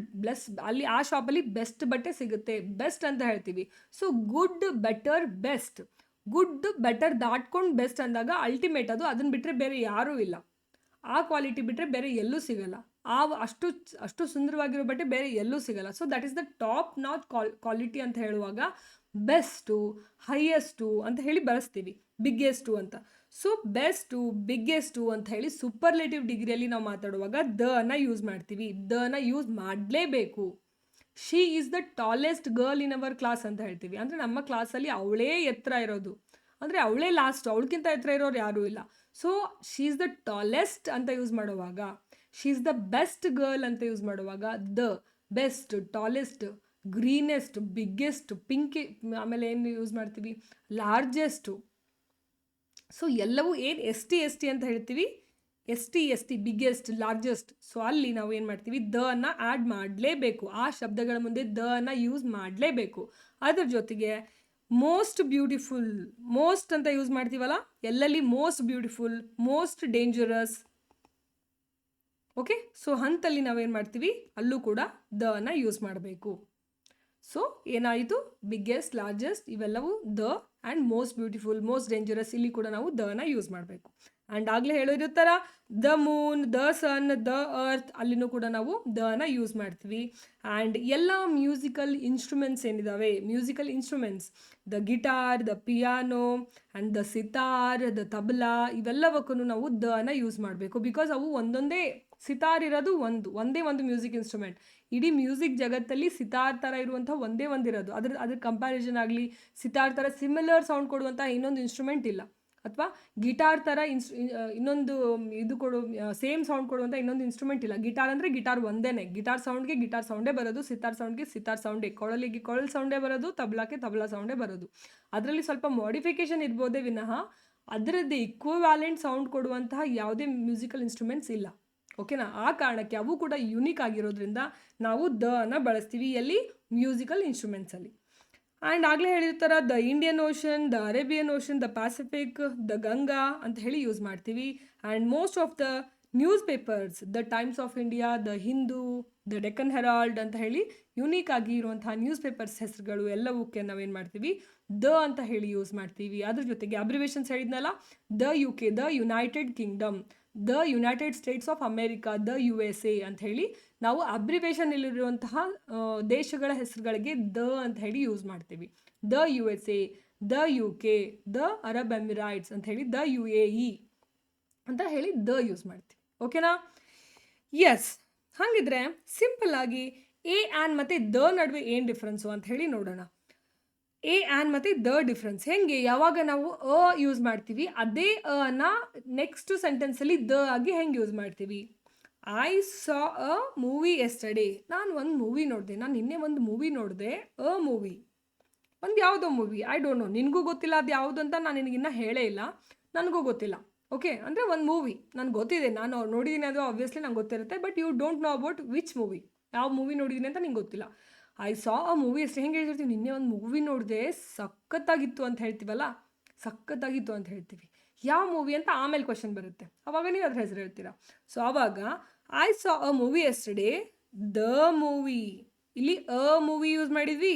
ಅಲ್ಲಿ ಆ ಶಾಪಲ್ಲಿ ಬೆಸ್ಟ್ ಬಟ್ಟೆ ಸಿಗುತ್ತೆ, ಬೆಸ್ಟ್ ಅಂತ ಹೇಳ್ತೀವಿ. So good, better, best. Good, better ದಾಟ್ಕೊಂಡು ಬೆಸ್ಟ್ ಅಂದಾಗ ಅಲ್ಟಿಮೇಟ್ ಅದು, ಅದನ್ನು ಬಿಟ್ಟರೆ ಬೇರೆ ಯಾರೂ ಇಲ್ಲ. ಆ ಕ್ವಾಲಿಟಿ ಬಿಟ್ಟರೆ ಬೇರೆ ಎಲ್ಲೂ ಸಿಗಲ್ಲ. ಅಷ್ಟು ಸುಂದರವಾಗಿರೋ ಬಟ್ಟೆ ಬೇರೆ ಎಲ್ಲೂ ಸಿಗಲ್ಲ. So that is the top not quality ಅಂತ ಹೇಳುವಾಗ ಬೆಸ್ಟು, ಹೈಯೆಸ್ಟು ಅಂತ ಹೇಳಿ ಬಳಸ್ತೀವಿ, ಬಿಗ್ಗೆಸ್ಟು ಅಂತ. ಸೊ ಬೆಸ್ಟು, ಬಿಗ್ಗೆಸ್ಟು ಅಂತ ಹೇಳಿ ಸೂಪರ್ಲೇಟಿವ್ ಡಿಗ್ರಿಯಲ್ಲಿ ನಾವು ಮಾತಾಡುವಾಗ ದ ಅನ್ನ ಯೂಸ್ ಮಾಡ್ತೀವಿ. ದ ನ ಯೂಸ್ ಮಾಡಲೇಬೇಕು. She is the tallest girl in our class ಅಂತ ಹೇಳ್ತೀವಿ. ಅಂದರೆ ನಮ್ಮ ಕ್ಲಾಸಲ್ಲಿ ಅವಳೇ ಎತ್ತರ ಇರೋದು, ಅಂದರೆ ಅವಳೇ ಲಾಸ್ಟ್, ಅವಳಕ್ಕಿಂತ ಎತ್ತರ ಇರೋರು ಯಾರೂ ಇಲ್ಲ. So she is the tallest ಅಂತ ಯೂಸ್ ಮಾಡುವಾಗ, she is the best girl ಅಂತ ಯೂಸ್ ಮಾಡುವಾಗ the, best, tallest, greenest, biggest, pinky, ಆಮೇಲೆ ಏನು ಯೂಸ್ ಮಾಡ್ತೀವಿ, ಲಾರ್ಜೆಸ್ಟು. ಸೊ ಎಲ್ಲವೂ ಏನು ಎಸ್ ಟಿ ಅಂತ ಹೇಳ್ತೀವಿ, S T biggest, largest. So ಅಲ್ಲಿ ನಾವು ಏನು ಮಾಡ್ತೀವಿ, ದ ಅನ್ನು ಆ್ಯಡ್ ಮಾಡಲೇಬೇಕು, ಆ ಶಬ್ದಗಳ ಮುಂದೆ ದ ಅನ್ನು ಯೂಸ್ ಮಾಡಲೇಬೇಕು. ಅದ್ರ ಜೊತೆಗೆ ಮೋಸ್ಟ್ ಬ್ಯೂಟಿಫುಲ್, ಮೋಸ್ಟ್ ಅಂತ ಯೂಸ್ ಮಾಡ್ತೀವಲ್ಲ, ಎಲ್ಲಲ್ಲಿ most beautiful, most dangerous. Okay, so ಹಂತಲ್ಲಿ ನಾವೇನು ಮಾಡ್ತೀವಿ, ಅಲ್ಲೂ ಕೂಡ ದ ಅನ್ನು ಯೂಸ್ ಮಾಡಬೇಕು. ಸೊ ಏನಾಯಿತು, ಬಿಗ್ಗೆಸ್ಟ್, ಲಾರ್ಜೆಸ್ಟ್ ಇವೆಲ್ಲವೂ the, and most beautiful, most dangerous ಇಲ್ಲಿ ಕೂಡ ನಾವು ದ ಅನ್ನು ಯೂಸ್ ಮಾಡಬೇಕು. ಆ್ಯಂಡ್ ಆಗಲೇ ಹೇಳಿರೋ ಥರ the moon, the sun, the earth ಅಲ್ಲಿನೂ ಕೂಡ ನಾವು ದ ಅನ್ನು ಯೂಸ್ ಮಾಡ್ತೀವಿ. ಆ್ಯಂಡ್ ಎಲ್ಲ ಮ್ಯೂಸಿಕಲ್ ಇನ್ಸ್ಟ್ರೂಮೆಂಟ್ಸ್ ಏನಿದ್ದಾವೆ, musical instruments, the guitar, the piano and the sitar, the tabla, ಇವೆಲ್ಲವಕ್ಕೂ ನಾವು ದ ಅನ್ನು ಯೂಸ್ ಮಾಡಬೇಕು. ಬಿಕಾಸ್ ಅವು ಒಂದೊಂದೇ, ಸಿತಾರ್ ಇರೋದು ಒಂದೇ ಒಂದು ಮ್ಯೂಸಿಕ್ ಇನ್ಸ್ಟ್ರೂಮೆಂಟ್. ಇಡೀ ಮ್ಯೂಸಿಕ್ ಜಗತ್ತಲ್ಲಿ ಸಿತಾರ್ ಥರ ಇರುವಂಥ ಒಂದಿರೋದು. ಅದ್ರ ಕಂಪ್ಯಾರಿಸನ್ ಆಗಲಿ, ಸಿತಾರ್ ಥರ ಸಿಮಿಲರ್ ಸೌಂಡ್ ಕೊಡುವಂಥ ಇನ್ನೊಂದು ಇನ್ಸ್ಟ್ರೂಮೆಂಟ್ ಇಲ್ಲ. ಅಥವಾ ಗಿಟಾರ್ ಥರ ಇನ್ನೊಂದು ಇದು ಸೇಮ್ ಸೌಂಡ್ ಕೊಡುವಂಥ ಇನ್ನೊಂದು ಇನ್ಸ್ಟ್ರೂಮೆಂಟ್ ಇಲ್ಲ. ಗಿಟಾರ್ ಅಂದರೆ ಗಿಟಾರ್ ಒಂದೇ, ಗಿಟಾರ್ ಸೌಂಡ್ಗೆ ಗಿಟಾರ್ ಸೌಂಡೇ ಬರೋದು, ಸಿತಾರ್ ಸೌಂಡ್ಗೆ ಸಿತಾರ್ ಸೌಂಡೇ, ಕೊಳಲಿಗೆ ಕೊಳಲ್ ಸೌಂಡೇ ಬರೋದು, ತಬಲಾಕ್ಕೆ ತಬಲಾ ಸೌಂಡೇ ಬರೋದು. ಅದರಲ್ಲಿ ಸ್ವಲ್ಪ ಮಾಡಿಫಿಕೇಶನ್ ಇರ್ಬೋದೇ ವಿನಃ ಅದರದ್ದೇ ಇಕ್ವಿವ್ಯಾಲೆಂಟ್ ಸೌಂಡ್ ಕೊಡುವಂತಹ ಯಾವುದೇ ಮ್ಯೂಸಿಕಲ್ ಇನ್ಸ್ಟ್ರೂಮೆಂಟ್ಸ್ ಇಲ್ಲ. ಓಕೆನಾ? ಆ ಕಾರಣಕ್ಕೆ ಅವು ಕೂಡ ಯುನೀಕ್ ಆಗಿರೋದ್ರಿಂದ ನಾವು ದ ಅನ್ನು ಬಳಸ್ತೀವಿ ಎಲ್ಲಿ, ಮ್ಯೂಸಿಕಲ್ ಇನ್ಸ್ಟ್ರೂಮೆಂಟ್ಸಲ್ಲಿ. ಆ್ಯಂಡ್ ಆಗಲೇ ಹೇಳಿರ್ತಾರ the Indian ocean, the Arabian ocean, the Pacific, the Ganga ಅಂತ ಹೇಳಿ ಯೂಸ್ ಮಾಡ್ತೀವಿ. And most of the newspapers, the Times of India, the Hindu, the Deccan Herald ಅಂತ ಹೇಳಿ ಯುನೀಕ್ ಆಗಿ ಇರುವಂತಹ ನ್ಯೂಸ್ ಪೇಪರ್ಸ್ ಹೆಸರುಗಳು ಎಲ್ಲವಕ್ಕೆ ನಾವೇನು ಮಾಡ್ತೀವಿ, ದ ಅಂತ ಹೇಳಿ ಯೂಸ್ ಮಾಡ್ತೀವಿ. ಅದ್ರ ಜೊತೆಗೆ ಅಬ್ರಿವೇಷನ್ಸ್ ಹೇಳಿದ್ನಲ್ಲ, the UK, the United Kingdom, the United States of America, the USA ಅಂತ ಹೇಳಿ ನಾವು ಅಬ್ರಿವೇಷನ್ ಇಲ್ಲಿರುವಂತಹ ದೇಶಗಳ ಹೆಸರುಗಳಿಗೆ ದ ಅಂತ ಹೇಳಿ ಯೂಸ್ ಮಾಡ್ತೀವಿ. The USA, the UK, the Arab Emirates ಅಂತ ಹೇಳಿ ದ UAE ಅಂತ ಹೇಳಿ ದ ಯೂಸ್ ಮಾಡ್ತೀವಿ. ಓಕೆನಾ? ಎಸ್. ಹಾಗಿದ್ರೆ ಸಿಂಪಲ್ ಆಗಿ ಎ ಆ್ಯನ್ ಮತ್ತು ದ ನಡುವೆ ಏನು ಡಿಫ್ರೆನ್ಸು ಅಂತ ಹೇಳಿ ನೋಡೋಣ. ಎ ಆ್ಯನ್ ಮತ್ತು ದ ಡಿಫ್ರೆನ್ಸ್ ಹೆಂಗೆ, ಯಾವಾಗ ನಾವು ಯೂಸ್ ಮಾಡ್ತೀವಿ ಅದೇ ಅನ್ನು ನೆಕ್ಸ್ಟ್ ಸೆಂಟೆನ್ಸಲ್ಲಿ ದ ಆಗಿ ಹೆಂಗೆ ಯೂಸ್ ಮಾಡ್ತೀವಿ. I saw a movie yesterday, ನಾನು ಒಂದು ಮೂವಿ ನೋಡಿದೆ, ನಾನು ನಿನ್ನೆ ಒಂದು ಮೂವಿ ನೋಡಿದೆ. ಮೂವಿ ಒಂದು ಯಾವುದೋ ಮೂವಿ, ಐ ಡೋಂಟ್ ನೋ, ನಿನಗೂ ಗೊತ್ತಿಲ್ಲ ಅದು ಯಾವುದು ಅಂತ ನಾನು ನಿನಗಿನ್ನ ಹೇಳೇ ಇಲ್ಲ, ನನಗೂ ಗೊತ್ತಿಲ್ಲ. ಓಕೆ, ಅಂದರೆ ಒಂದು ಮೂವಿ ನನಗೆ ಗೊತ್ತಿದೆ, ನಾನು ನೋಡಿದ್ದೀನಿ, ಅದು ಆಬ್ವಿಯಸ್ಲಿ ನಂಗೆ ಗೊತ್ತಿರುತ್ತೆ. But you don't know about which movie, ಯಾವ ಮೂವಿ ನೋಡಿದ್ದೀನಿ ಅಂತ ನಿಂಗೆ ಗೊತ್ತಿಲ್ಲ. ಐ ಸಾ ಅ ಮೂವಿ ಅಷ್ಟೇ ಹೆಂಗೆ ಹೇಳ್ತಿರ್ತೀವಿ, ನಿನ್ನೆ ಒಂದು ಮೂವಿ ನೋಡಿದೆ ಸಖತ್ತಾಗಿತ್ತು ಅಂತ ಹೇಳ್ತೀವಲ್ಲ, ಸಖತ್ತಾಗಿತ್ತು ಅಂತ ಹೇಳ್ತೀವಿ. ಯಾವ ಮೂವಿ ಅಂತ ಆಮೇಲೆ ಕ್ವಶನ್ ಬರುತ್ತೆ, ಅವಾಗ ನೀವು ಅದ್ರ ಹೆಸರು ಹೇಳ್ತೀರಾ. ಸೊ ಆವಾಗ I saw a movie yesterday, the movie, ಇಲ್ಲಿ ಅ ಮೂವಿ ಯೂಸ್ ಮಾಡಿದ್ವಿ.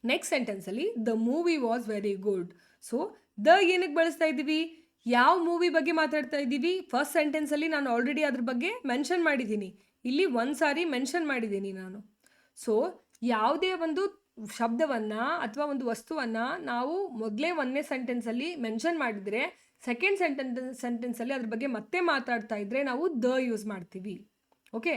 ನೆಕ್ಸ್ಟ್ ಸೆಂಟೆನ್ಸಲ್ಲಿ the movie was very good. So the ಏನಕ್ಕೆ ಬಳಸ್ತಾ ಇದ್ದೀವಿ, ಯಾವ ಮೂವಿ ಬಗ್ಗೆ ಮಾತಾಡ್ತಾ ಇದ್ದೀವಿ. ಫಸ್ಟ್ ಸೆಂಟೆನ್ಸಲ್ಲಿ ನಾನು ಆಲ್ರೆಡಿ ಅದ್ರ ಬಗ್ಗೆ ಮೆನ್ಷನ್ ಮಾಡಿದ್ದೀನಿ, ಇಲ್ಲಿ ಒಂದು ಸಾರಿ ಮೆನ್ಷನ್ ಮಾಡಿದ್ದೀನಿ ನಾನು. ಸೊ ಯಾವುದೇ ಒಂದು ಶಬ್ದವನ್ನು ಅಥವಾ ಒಂದು ವಸ್ತುವನ್ನು ನಾವು ಮೊದಲೇ ಒಂದನೇ ಸೆಂಟೆನ್ಸಲ್ಲಿ ಮೆನ್ಷನ್ ಮಾಡಿದರೆ ಸೆಕೆಂಡ್ ಸೆಂಟೆನ್ಸಲ್ಲಿ ಅದ್ರ ಬಗ್ಗೆ ಮತ್ತೆ ಮಾತಾಡ್ತಾ ಇದ್ದರೆ ನಾವು ದ ಯೂಸ್ ಮಾಡ್ತೀವಿ. Okay,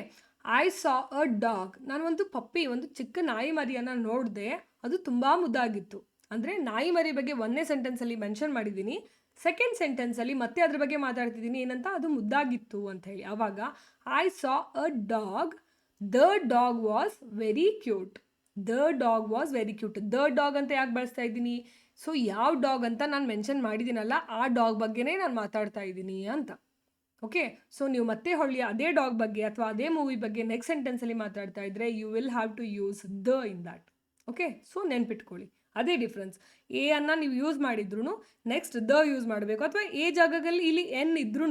I saw a dog, ನಾನು ಒಂದು ಪಪ್ಪಿ, ಒಂದು ಚಿಕ್ಕ ನಾಯಿ ಮರಿಯನ್ನು ನೋಡಿದೆ, ಅದು ತುಂಬ ಮುದ್ದಾಗಿತ್ತು. ಅಂದರೆ ನಾಯಿ ಮರಿ ಬಗ್ಗೆ ಒಂದನೇ ಸೆಂಟೆನ್ಸಲ್ಲಿ ಮೆನ್ಷನ್ ಮಾಡಿದ್ದೀನಿ, ಸೆಕೆಂಡ್ ಸೆಂಟೆನ್ಸಲ್ಲಿ ಮತ್ತೆ ಅದ್ರ ಬಗ್ಗೆ ಮಾತಾಡ್ತಿದ್ದೀನಿ ಏನಂತ, ಅದು ಮುದ್ದಾಗಿತ್ತು ಅಂತ ಹೇಳಿ. ಆವಾಗ I saw a dog, the dog was very cute, the dog was very cute. The dog ಅಂತ ಯಾಕೆ ಬಳಸ್ತಾ ಇದ್ದೀನಿ, ಸೊ ಯಾವ ಡಾಗ್ ಅಂತ ನಾನು ಮೆನ್ಷನ್ ಮಾಡಿದ್ದೀನಲ್ಲ ಆ ಡಾಗ್ ಬಗ್ಗೆನೇ ನಾನು ಮಾತಾಡ್ತಾ ಇದ್ದೀನಿ ಅಂತ. ಓಕೆ, ಸೊ ನೀವು ಮತ್ತೆ ಹೊಳ್ಳಿ ಅದೇ ಡಾಗ್ ಬಗ್ಗೆ ಅಥವಾ ಅದೇ ಮೂವಿ ಬಗ್ಗೆ ನೆಕ್ಸ್ಟ್ ಸೆಂಟೆನ್ಸಲ್ಲಿ ಮಾತಾಡ್ತಾ ಇದ್ದರೆ you will have to use the in that. Okay, so ನೆನ್ಪಿಟ್ಕೊಳ್ಳಿ, ಅದೇ ಡಿಫ್ರೆನ್ಸ್. ಎ ಅನ್ನು ನೀವು ಯೂಸ್ ಮಾಡಿದ್ರು ನೆಕ್ಸ್ಟ್ ದ ಯೂಸ್ ಮಾಡಬೇಕು, ಅಥವಾ ಎ ಜಾಗದಲ್ಲಿ ಇಲ್ಲಿ ಎನ್ ಇದ್ರೂ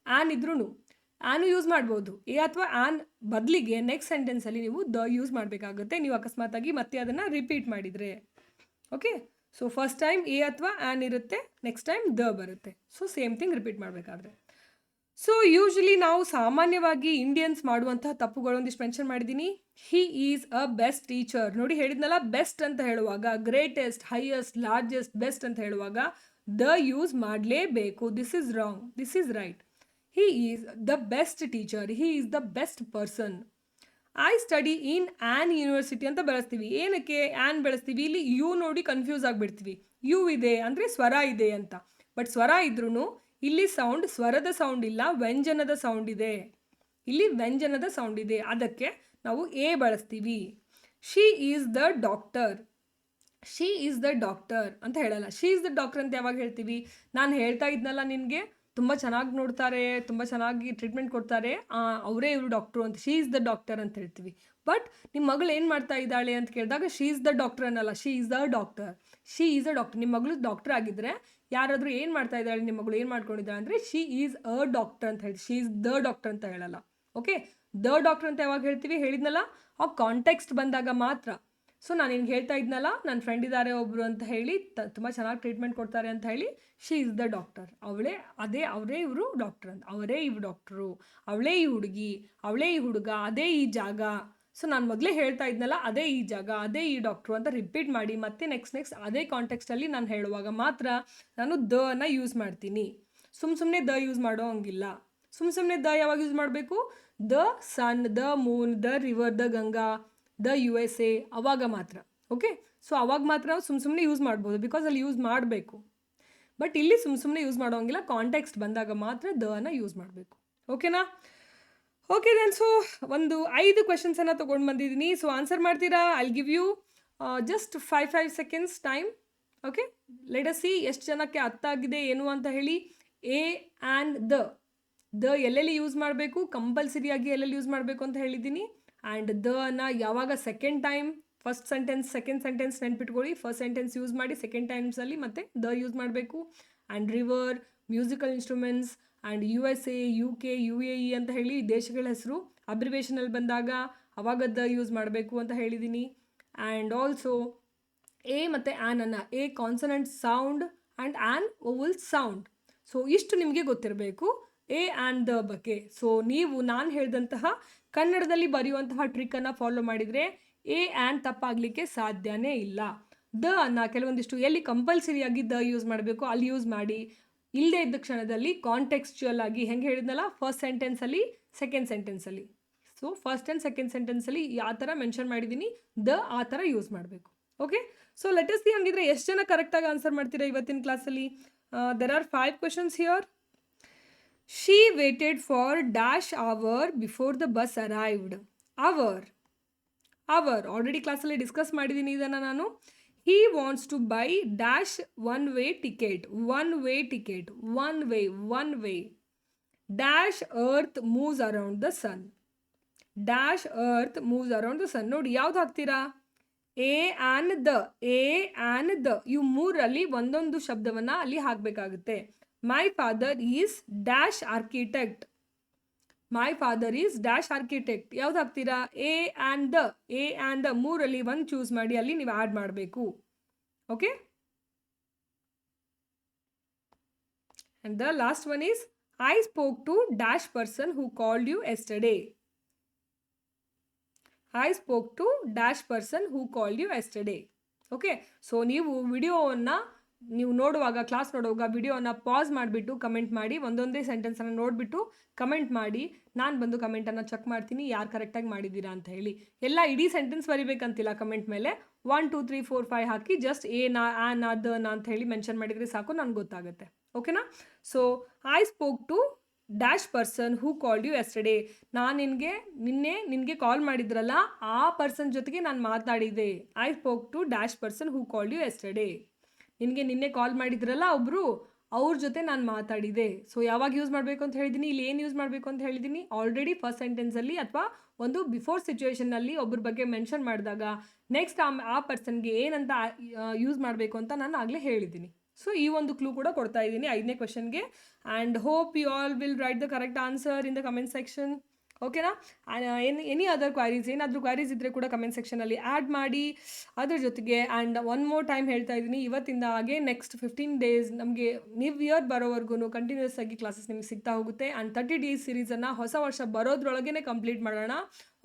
ಆ್ಯನ್ ಇದ್ರೂ ಆ್ಯನು ಯೂಸ್ ಮಾಡ್ಬೋದು. ಎ ಅಥವಾ ಆ್ಯನ್ ಬದಲಿಗೆ ನೆಕ್ಸ್ಟ್ ಸೆಂಟೆನ್ಸಲ್ಲಿ ನೀವು ದ ಯೂಸ್ ಮಾಡಬೇಕಾಗುತ್ತೆ, ನೀವು ಅಕಸ್ಮಾತಾಗಿ ಮತ್ತೆ ಅದನ್ನು ರಿಪೀಟ್ ಮಾಡಿದರೆ. Okay, so first time A ಅಥವಾ ಆ್ಯನ್ ಇರುತ್ತೆ, ನೆಕ್ಸ್ಟ್ ಟೈಮ್ ದ ಬರುತ್ತೆ. ಸೊ ಸೇಮ್ ಥಿಂಗ್ ರಿಪೀಟ್ ಮಾಡಬೇಕಾದ್ರೆ. ಸೊ ಯೂಶಲಿ ನಾವು ಸಾಮಾನ್ಯವಾಗಿ ಇಂಡಿಯನ್ಸ್ ಮಾಡುವಂತಹ ತಪ್ಪುಗಳೊಂದಿಷ್ಟು ಮೆನ್ಷನ್ ಮಾಡಿದ್ದೀನಿ. He is a best teacher, ನೋಡಿ ಹೇಳಿದ್ನಲ್ಲ, ಬೆಸ್ಟ್ ಅಂತ ಹೇಳುವಾಗ, ಗ್ರೇಟೆಸ್ಟ್, ಹೈಯೆಸ್ಟ್, ಲಾರ್ಜೆಸ್ಟ್, ಬೆಸ್ಟ್ ಅಂತ ಹೇಳುವಾಗ ದ ಯೂಸ್ ಮಾಡಲೇಬೇಕು. This is wrong, this is right. He is the best teacher, he is the best person. I study in an university ಅಂತ ಬಳಸ್ತೀವಿ. ಏನಕ್ಕೆ ಆ್ಯನ್ ಬಳಸ್ತೀವಿ? ಇಲ್ಲಿ ಯು ನೋಡಿ ಕನ್ಫ್ಯೂಸ್ ಆಗಿಬಿಡ್ತೀವಿ. ಯು ಇದೆ ಅಂದರೆ ಸ್ವರ ಇದೆ ಅಂತ. ಬಟ್ ಸ್ವರ ಇದ್ರೂ ಇಲ್ಲಿ ಸೌಂಡ್ ಸ್ವರದ ಸೌಂಡ್ ಇಲ್ಲ, ವ್ಯಂಜನದ ಸೌಂಡ್ ಇದೆ. ಇಲ್ಲಿ ವ್ಯಂಜನದ ಸೌಂಡ್ ಇದೆ, ಅದಕ್ಕೆ ನಾವು ಎ ಬಳಸ್ತೀವಿ. She is the doctor. She is the doctor ಅಂತ ಹೇಳಲ್ಲ. ಶಿ ಈಸ್ ದ ಡಾಕ್ಟರ್ ಅಂತ ಯಾವಾಗ ಹೇಳ್ತೀವಿ? ನಾನು ಹೇಳ್ತಾ ಇದ್ನಲ್ಲ ನಿನಗೆ, ತುಂಬ ಚೆನ್ನಾಗಿ ನೋಡ್ತಾರೆ, ತುಂಬ ಚೆನ್ನಾಗಿ ಟ್ರೀಟ್ಮೆಂಟ್ ಕೊಡ್ತಾರೆ, ಅವರೇ ಇವರು ಡಾಕ್ಟ್ರು ಅಂತ. ಶಿ ಈಸ್ ದ ಡಾಕ್ಟರ್ ಅಂತ ಹೇಳ್ತೀವಿ. ಬಟ್ ನಿಮ್ಮ ಮಗಳು ಏನು ಮಾಡ್ತಾ ಇದ್ದಾಳೆ ಅಂತ ಕೇಳಿದಾಗ ಶಿ ಈಸ್ ದ ಡಾಕ್ಟರ್ ಅನ್ನಲ್ಲ, she is the doctor. She is a doctor. ನಿಮ್ಮ ಮಗಳು ಡಾಕ್ಟರ್ ಆಗಿದ್ದರೆ ಯಾರಾದರೂ ಏನು ಮಾಡ್ತಾ ಇದ್ದಾಳೆ, ನಿಮ್ಮ ಮಗಳು ಏನು ಮಾಡ್ಕೊಂಡಿದ್ದಾಳೆ ಅಂದರೆ ಶಿ ಈಸ್ ಅ ಡಾಕ್ಟರ್ ಅಂತ ಹೇಳ್ತೀವಿ. ಶಿ ಈಸ್ ದ ಡಾಕ್ಟರ್ ಅಂತ ಹೇಳಲ್ಲ. ಓಕೆ, ದ ಡಾಕ್ಟರ್ ಅಂತ ಯಾವಾಗ ಹೇಳ್ತೀವಿ? ಹೇಳಿದ್ನಲ್ಲ, ಆ ಕಾಂಟೆಕ್ಸ್ಟ್ ಬಂದಾಗ ಮಾತ್ರ. ಸೊ ನಾನು ನಿನ್ಗೆ ಹೇಳ್ತಾ ಇದ್ನಲ್ಲ, ನನ್ನ ಫ್ರೆಂಡ್ ಇದ್ದಾರೆ ಒಬ್ಬರು ಅಂತ ಹೇಳಿ, ತುಂಬ ಚೆನ್ನಾಗಿ ಟ್ರೀಟ್ಮೆಂಟ್ ಕೊಡ್ತಾರೆ ಅಂತ ಹೇಳಿ, ಶಿ ಈಸ್ ದ ಡಾಕ್ಟರ್. ಅವರೇ ಇವರು ಡಾಕ್ಟರ್ ಅಂತ. ಅವರೇ ಇವ್ರು ಡಾಕ್ಟ್ರು, ಅವಳೇ ಈ ಹುಡುಗಿ, ಅವಳೇ ಈ ಹುಡುಗ, ಅದೇ ಈ ಜಾಗ. ಸೊ ನಾನು ಮೊದಲೇ ಹೇಳ್ತಾ ಇದ್ನಲ್ಲ, ಅದೇ ಈ ಜಾಗ, ಅದೇ ಈ ಡಾಕ್ಟ್ರು ಅಂತ ರಿಪೀಟ್ ಮಾಡಿ ಮತ್ತೆ ನೆಕ್ಸ್ಟ್ ಅದೇ ಕಾಂಟೆಕ್ಸ್ಟಲ್ಲಿ ನಾನು ಹೇಳುವಾಗ ಮಾತ್ರ ನಾನು ದ ಅನ್ನು ಯೂಸ್ ಮಾಡ್ತೀನಿ. ಸುಮ್ಮನೆ ದ ಯೂಸ್ ಮಾಡೋ ಹಂಗಿಲ್ಲ. ಸುಮ್ಮನೆ ದ ಯಾವಾಗ ಯೂಸ್ ಮಾಡಬೇಕು? The sun, the moon, the river, the Ganga, the USA, ಅವಾಗ ಮಾತ್ರ. ಓಕೆ, ಸೊ ಅವಾಗ ಮಾತ್ರ ನಾವು ಸುಮ್ಮನೆ ಯೂಸ್ ಮಾಡ್ಬೋದು, ಬಿಕಾಸ್ ಅಲ್ಲಿ ಯೂಸ್ ಮಾಡಬೇಕು. ಬಟ್ ಇಲ್ಲಿ ಸುಮ್ಮನೆ ಯೂಸ್ ಮಾಡೋಂಗಿಲ್ಲ, ಕಾಂಟೆಕ್ಸ್ಟ್ ಬಂದಾಗ ಮಾತ್ರ ದ ಅನ್ನು ಯೂಸ್ ಮಾಡಬೇಕು. ಓಕೆನಾ? ಓಕೆ ದೆನ್, ಸೊ ಒಂದು 5 ಕ್ವೆಶನ್ಸನ್ನು ತೊಗೊಂಡು ಬಂದಿದ್ದೀನಿ. ಸೊ ಆನ್ಸರ್ ಮಾಡ್ತೀರಾ? I give you just 5 seconds time. Okay, let us see ಎಷ್ಟು ಜನಕ್ಕೆ ಅರ್ಥ ಆಗಿದೆ ಏನು ಅಂತ ಹೇಳಿ. ಎ ಆ್ಯಂಡ್ ದ ಎಲ್ಲೆಲ್ಲಿ ಯೂಸ್ ಮಾಡಬೇಕು, ಕಂಪಲ್ಸರಿಯಾಗಿ ಎಲ್ಲೆಲ್ಲಿ ಯೂಸ್ ಮಾಡಬೇಕು ಅಂತ ಹೇಳಿದ್ದೀನಿ. ಆ್ಯಂಡ್ ದ ಅನ್ನು ಯಾವಾಗ second time, first sentence second sentence ನೆನ್ಪಿಟ್ಕೊಳ್ಳಿ. ಫಸ್ಟ್ ಸೆಂಟೆನ್ಸ್ ಯೂಸ್ ಮಾಡಿ ಸೆಕೆಂಡ್ ಟೈಮ್ಸಲ್ಲಿ ಮತ್ತೆ ದ ಯೂಸ್ ಮಾಡಬೇಕು. And river, musical instruments, and USA, UK, UAE ಅಂತ ಹೇಳಿ ದೇಶಗಳ ಹೆಸರು ಅಬ್ರಿವೇಷನಲ್ಲಿ ಬಂದಾಗ ಅವಾಗ ದ ಯೂಸ್ ಮಾಡಬೇಕು ಅಂತ ಹೇಳಿದ್ದೀನಿ. ಆ್ಯಂಡ್ ಆಲ್ಸೋ ಎ ಮತ್ತು ಆ್ಯನನ್ನು, a consonant sound and an vowel sound. So ಇಷ್ಟು ನಿಮಗೆ ಗೊತ್ತಿರಬೇಕು ಎ ಆ್ಯಂಡ್ ದ ಬಗ್ಗೆ. ಸೊ ನೀವು ನಾನು ಹೇಳಿದಂತಹ ಕನ್ನಡದಲ್ಲಿ ಬರೆಯುವಂತಹ ಟ್ರಿಕ್ಕನ್ನು ಫಾಲೋ ಮಾಡಿದರೆ ಎ ಆ್ಯಂಡ್ ತಪ್ಪಾಗಲಿಕ್ಕೆ ಸಾಧ್ಯನೇ ಇಲ್ಲ. ದ ಅನ್ನು ಕೆಲವೊಂದಿಷ್ಟು ಎಲ್ಲಿ ಕಂಪಲ್ಸರಿಯಾಗಿ ದ ಯೂಸ್ ಮಾಡಬೇಕು ಅಲ್ಲಿ ಯೂಸ್ ಮಾಡಿ. ಇಲ್ಲದೇ ಇದ್ದ ಕ್ಷಣದಲ್ಲಿ ಕಾಂಟೆಕ್ಸ್ಚುಯಲ್ ಆಗಿ ಹೆಂಗೆ ಹೇಳಿದ್ನಲ್ಲ, ಫಸ್ಟ್ ಸೆಂಟೆನ್ಸಲ್ಲಿ ಸೆಕೆಂಡ್ ಸೆಂಟೆನ್ಸಲ್ಲಿ, ಸೊ ಫಸ್ಟ್ ಆ್ಯಂಡ್ ಸೆಕೆಂಡ್ ಸೆಂಟೆನ್ಸಲ್ಲಿ ಯಾವ ಥರ ಮೆನ್ಷನ್ ಮಾಡಿದ್ದೀನಿ ದ ಆ ಥರ ಯೂಸ್ ಮಾಡಬೇಕು. Okay, so let us see ಹಂಗಿದ್ರೆ ಎಷ್ಟು ಜನ ಕರೆಕ್ಟಾಗಿ ಆನ್ಸರ್ ಮಾಡ್ತೀರಾ ಇವತ್ತಿನ ಕ್ಲಾಸಲ್ಲಿ? There are 5 questions here. She waited for dash hour before the bus arrived. Hour already ಕ್ಲಾಸಲ್ಲಿ ಡಿಸ್ಕಸ್ ಮಾಡಿದ್ದೀನಿ ಇದನ್ನು ನಾನು. He wants to buy dash one way ticket. Dash earth moves around the sun. ನೋಡಿ ಯಾವ್ದು ಹಾಕ್ತೀರಾ? ಎ ಆ್ಯಂಡ್ ದ ಇವು ಮೂರಲ್ಲಿ ಒಂದೊಂದು ಶಬ್ದವನ್ನು ಅಲ್ಲಿ ಹಾಕಬೇಕಾಗುತ್ತೆ. My father is dash architect. ಯಾವ್ದು ಹಾಕ್ತೀರಾ? ಎ ಆ್ಯಂಡ್ ದ ಮೂರಲ್ಲಿ ಒಂದು ಚೂಸ್ ಮಾಡಿ ಅಲ್ಲಿ ನೀವು ಆ್ಯಡ್ ಮಾಡಬೇಕು. Okay, and the last one is I spoke to dash person who called you yesterday. Okay, so ನೀವು ವಿಡಿಯೋವನ್ನು ನೋಡುವಾಗ, ಕ್ಲಾಸ್ ನೋಡುವಾಗ ವಿಡಿಯೋನ ಪಾಸ್ ಮಾಡಿಬಿಟ್ಟು ಕಮೆಂಟ್ ಮಾಡಿ, ಒಂದೊಂದೇ ಸೆಂಟೆನ್ಸನ್ನು ನೋಡಿಬಿಟ್ಟು ಕಮೆಂಟ್ ಮಾಡಿ. ನಾನು ಬಂದು ಕಮೆಂಟನ್ನು ಚೆಕ್ ಮಾಡ್ತೀನಿ ಯಾರು ಕರೆಕ್ಟಾಗಿ ಮಾಡಿದ್ದೀರಾ ಅಂತ ಹೇಳಿ. ಎಲ್ಲ ಇಡೀ ಸೆಂಟೆನ್ಸ್ ಬರಿಬೇಕಂತಿಲ್ಲ, ಕಮೆಂಟ್ ಮೇಲೆ 1 2 3 4 5 ಹಾಕಿ ಜಸ್ಟ್ ಎ ನಾ ದ ನಾ ಅಂತ ಹೇಳಿ ಮೆನ್ಷನ್ ಮಾಡಿದರೆ ಸಾಕು, ನನಗೆ ಗೊತ್ತಾಗುತ್ತೆ. ಓಕೆನಾ? So I spoke to dash person who called you yesterday. ನಾನು ನಿನಗೆ ಕಾಲ್ ಮಾಡಿದ್ರಲ್ಲ ಆ ಪರ್ಸನ್ ಜೊತೆಗೆ ನಾನು ಮಾತಾಡಿದೆ. I spoke to dash person who called you yesterday. ನಿನ್ನೆ ಕಾಲ್ ಮಾಡಿದ್ರಲ್ಲ ಒಬ್ಬರು, ಅವ್ರ ಜೊತೆ ನಾನು ಮಾತಾಡಿದೆ. ಸೊ ಯಾವಾಗ ಯೂಸ್ ಮಾಡಬೇಕು ಅಂತ ಹೇಳಿದ್ದೀನಿ, ಇಲ್ಲಿ ಏನು ಯೂಸ್ ಮಾಡಬೇಕು ಅಂತ ಹೇಳಿದ್ದೀನಿ ಆಲ್ರೆಡಿ ಫಸ್ಟ್ ಸೆಂಟೆನ್ಸಲ್ಲಿ ಅಥವಾ ಒಂದು ಬಿಫೋರ್ ಸಿಚುವೇಷನ್ನಲ್ಲಿ ಒಬ್ಬರ ಬಗ್ಗೆ ಮೆನ್ಷನ್ ಮಾಡಿದಾಗ ನೆಕ್ಸ್ಟ್ ಆ ಪರ್ಸನ್ಗೆ ಏನಂತ ಯೂಸ್ ಮಾಡಬೇಕು ಅಂತ ನಾನು ಆಗಲೇ ಹೇಳಿದ್ದೀನಿ. ಸೊ ಈ ಒಂದು ಕ್ಲೂ ಕೂಡ ಕೊಡ್ತಾ ಇದ್ದೀನಿ 5ನೇ ಕ್ವೆಶನ್ಗೆ. And hope you all will write the correct answer in the comment section. ಓಕೆನಾ? ಎನಿ ಅದರ್ ಕ್ವೈರೀಸ್, ಏನಾದರೂ ಕ್ವೈರೀಸ್ ಇದ್ದರೆ ಕೂಡ ಕಮೆಂಟ್ ಸೆಕ್ಷನಲ್ಲಿ ಆ್ಯಡ್ ಮಾಡಿ. ಅದ್ರ ಜೊತೆಗೆ ಆ್ಯಂಡ್ ಒನ್ ಮೋರ್ ಟೈಮ್ ಹೇಳ್ತಾ ಇದ್ದೀನಿ, ಇವತ್ತಿಂದ ಹಾಗೆ ನೆಕ್ಸ್ಟ್ 15 ಡೇಸ್ ನಮಗೆ ನ್ಯೂ ಇಯರ್ ಬರೋವರೆಗೂ ಕಂಟಿನ್ಯೂಸ್ ಆಗಿ ಕ್ಲಾಸಸ್ ನಿಮಗೆ ಸಿಗ್ತಾ ಹೋಗುತ್ತೆ. ಆ್ಯಂಡ್ 30 days ಸೀರೀಸನ್ನು ಹೊಸ ವರ್ಷ ಬರೋದ್ರೊಳಗೇ ಕಂಪ್ಲೀಟ್ ಮಾಡೋಣ.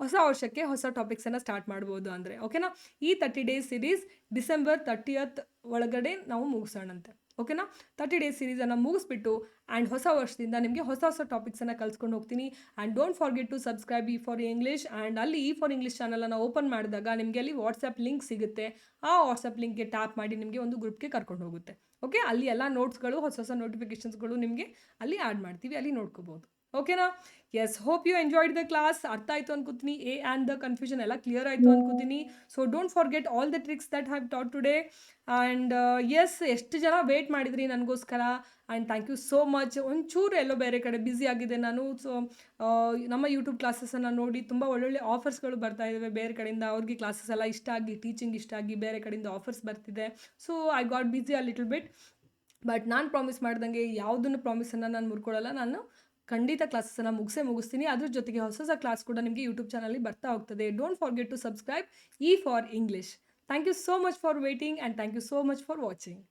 ಹೊಸ ವರ್ಷಕ್ಕೆ ಹೊಸ ಟಾಪಿಕ್ಸನ್ನು ಸ್ಟಾರ್ಟ್ ಮಾಡ್ಬೋದು ಅಂದರೆ. ಓಕೆನಾ? ಈ 30 days ಸೀರೀಸ್ ಡಿಸೆಂಬರ್ 30th ಒಳಗಡೆ ನಾವು ಮುಗಿಸೋಣಂತೆ. ಓಕೆನಾ? 30 ಡೇಸ್ ಸೀರೀಸನ್ನು ಮುಗಿಸ್ಬಿಟ್ಟು ಆ್ಯಂಡ್ ಹೊಸ ವರ್ಷದಿಂದ ನಿಮಗೆ ಹೊಸ ಹೊಸ ಟಾಪಿಕ್ಸನ್ನು ಕಲಿಸ್ಕೊಂಡು ಹೋಗ್ತೀನಿ. And don't forget to subscribe E for English. And ಅಲ್ಲಿ ಇ ಫಾರ್ ಇಂಗ್ಲೀಷ್ ಚಾನಲನ್ನು ಓಪನ್ ಮಾಡಿದಾಗ ನಿಮಗೆ ಅಲ್ಲಿ ವಾಟ್ಸಪ್ ಲಿಂಕ್ ಸಿಗುತ್ತೆ. ಆ ವಾಟ್ಸಪ್ ಲಿಂಕ್ಗೆ ಟ್ಯಾಪ್ ಮಾಡಿ ನಿಮಗೆ ಒಂದು ಗ್ರೂಪ್ಗೆ ಕರ್ಕೊಂಡು ಹೋಗುತ್ತೆ. ಓಕೆ, ಅಲ್ಲಿ ಎಲ್ಲ ನೋಟ್ಸ್ಗಳು, ಹೊಸ ಹೊಸ ನೋಟಿಫಿಕೇಷನ್ಸ್ಗಳು ನಿಮಗೆ ಅಲ್ಲಿ ಆ್ಯಡ್ ಮಾಡ್ತೀವಿ, ಅಲ್ಲಿ ನೋಡ್ಕೋಬೋದು. ಓಕೆನಾ? Yes, hope you enjoyed the class. ಅರ್ಥ ಆಯಿತು ಅನ್ಕೋತೀನಿ. ಎ ಆ್ಯಂಡ್ ದ ಕನ್ಫ್ಯೂಷನ್ ಎಲ್ಲ ಕ್ಲಿಯರ್ ಆಯಿತು ಅನ್ಕೋತೀನಿ. So don't forget all the tricks that have taught today. And yes, ಎಷ್ಟು ಜನ ವೇಟ್ ಮಾಡಿದ್ರಿ ನನಗೋಸ್ಕರ, and thank you so much. ಒಂಚೂರು ಎಲ್ಲೋ ಬೇರೆ ಕಡೆ ಬ್ಯುಸಿ ಆಗಿದೆ ನಾನು. ಸೊ ನಮ್ಮ ಯೂಟ್ಯೂಬ್ ಕ್ಲಾಸಸನ್ನು ನೋಡಿ ತುಂಬ ಒಳ್ಳೊಳ್ಳೆ ಆಫರ್ಸ್ಗಳು ಬರ್ತಾ ಇದ್ದಾವೆ ಬೇರೆ ಕಡೆಯಿಂದ. ಅವ್ರಿಗೆ ಕ್ಲಾಸಸ್ ಎಲ್ಲ ಇಷ್ಟ ಆಗಿ, ಟೀಚಿಂಗ್ ಇಷ್ಟ ಆಗಿ ಬೇರೆ ಕಡೆಯಿಂದ ಆಫರ್ಸ್ ಬರ್ತಿದೆ. So I got busy a little bit. But ನಾನು ಪ್ರಾಮಿಸ್ ಮಾಡ್ದಂಗೆ ಯಾವುದನ್ನು ಪ್ರಾಮಿಸನ್ನು ನಾನು ಮುರ್ಕೊಳ್ಳಲ್ಲ. ನಾನು ಖಂಡಿತ ಕ್ಲಾಸಸನ್ನು ಮುಗಿಸ್ತೀನಿ. ಅದ್ರ ಜೊತೆಗೆ ಹೊಸ ಹೊಸ ಕ್ಲಾಸ್ ಕೂಡ ನಿಮಗೆ ಯೂಟ್ಯೂಬ್ ಚಾನಲ್ಲಿ ಬರ್ತಾ ಹೋಗ್ತದೆ. Don't forget to subscribe E for English. Thank you so much for waiting and thank you so much for watching.